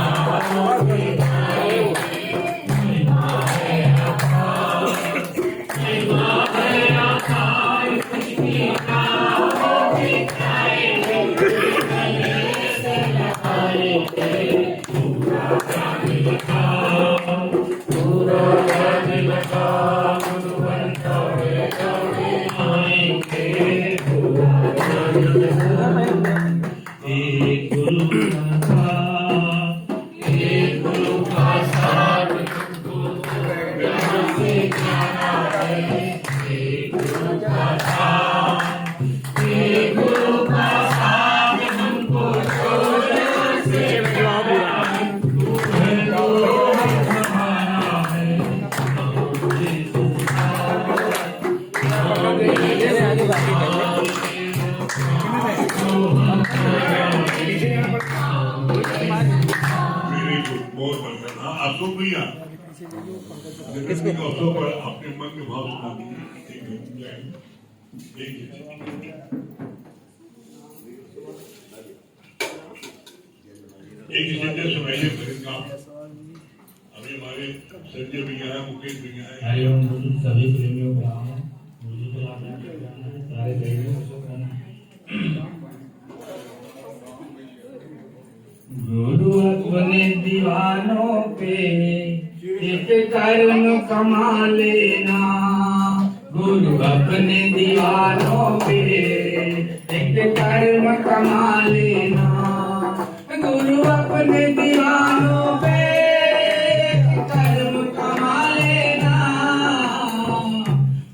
अशोक भैया अशोक अपने मन में भाव सुना दीजिए। एक सेंटेंस सुनाइए का। अभी हमारे संजय भैया है, मुकेश भैया है। हरिओम गुरु सभी प्रेमियों को मुझे तो आपने सारे प्रेमियों को गुरु अपने दीवानों पे एक कर्म कमा लेना, गुरु अपने दीवानों पे एक कर्म कमा लेना, गुरु अपने दीवानों पे एक कर्म कमा लेना।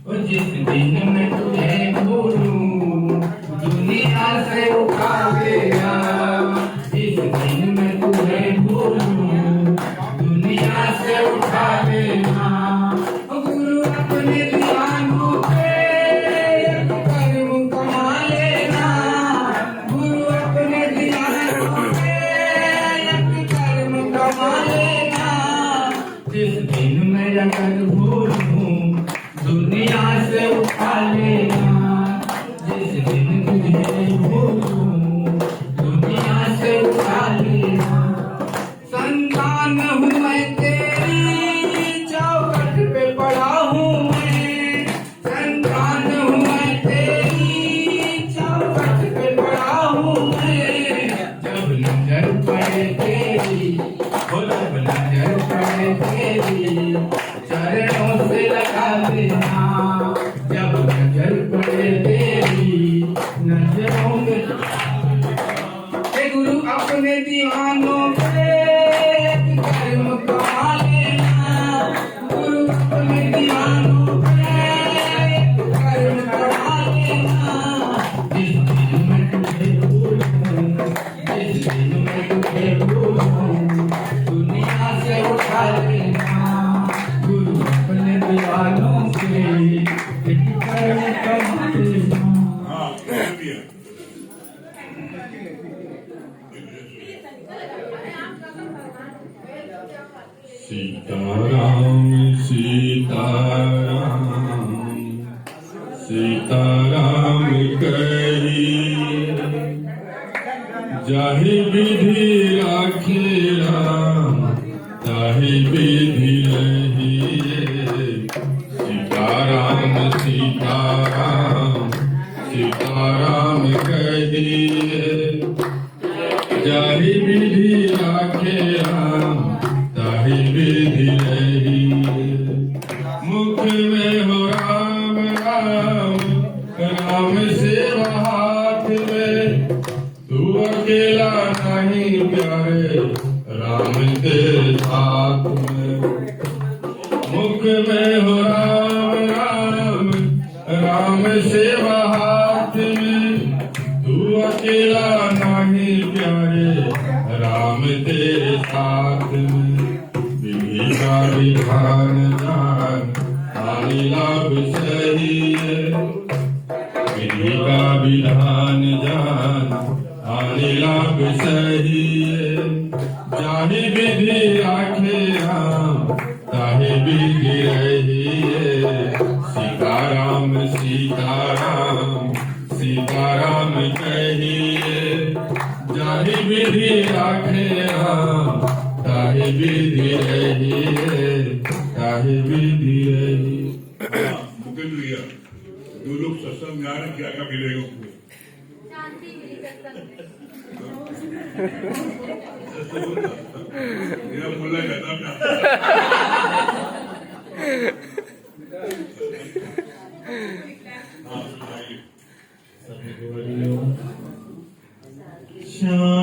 और जिस दिन में तुझे भूलूं दुनिया से उठा देगा, जिस दिन में तुझे भूलूं दुनिया से उठा देना। गुरु अपने दीवानों पे एक कर्म कमा लेना, गुरु अपने दीवानों पे एक कर्म कमा लेना। जिस दिन में अगर भूलूं दुनिया से उठा लेना, जिस दिन तुझे भूलूं दुनिया से उठा लेना। संतान हूँ मैं तेरी चौखट पे पड़ा हूँ मैं, संतान हूँ मैं तेरी चौखट पे पड़ा हूँ मैं। जब नजर पड़े तेरी, जब नजर पड़े तेरी चरणों से लगा देना, जब नजर पड़े तेरी नजरों में। गुरु अपने दीवानों पे एक कर्म कमा लेना, गुरु अपने दीवानों पे एक कर्म कमा लेना। जिस दिन में तुझे भूलूं, जिस दिन में तुझे भूलूं दुनिया से उठा लेना, गुरु अपने दीवानों पे एक कर्म कमा लेना। सीताराम सीताराम सीताराम कही जाहि विधि राखे राम ताहि विधि रहिए सीताराम सीताराम सीताराम कहिए जाहि विधि राखे राम ताहि विधि रहिए मुख में हो राम राम राम सेवा हाथ में तू अकेला नहीं प्यारे राम तेरे साथ में मुख में हो राम राम राम सेवा हाथ में तू अकेला नहीं प्यारे राम तेरे साथ में विधि का विधान जान हानि लाभ सही है विधि का विधान जान हानि लाभ सही है जाहि विधि राखे राम ताहि विधि रहिए सीताराम सीताराम सीताराम कहिए जाहि विधि राखे राम ताहि विधि रहिए ताहि विधि रहिए। मुकेंद्र भैया, जो लोग सत्संग में आ रहे हैं, क्या क्या मिलेगा उनको? मेरा बोलना कहता था श्याम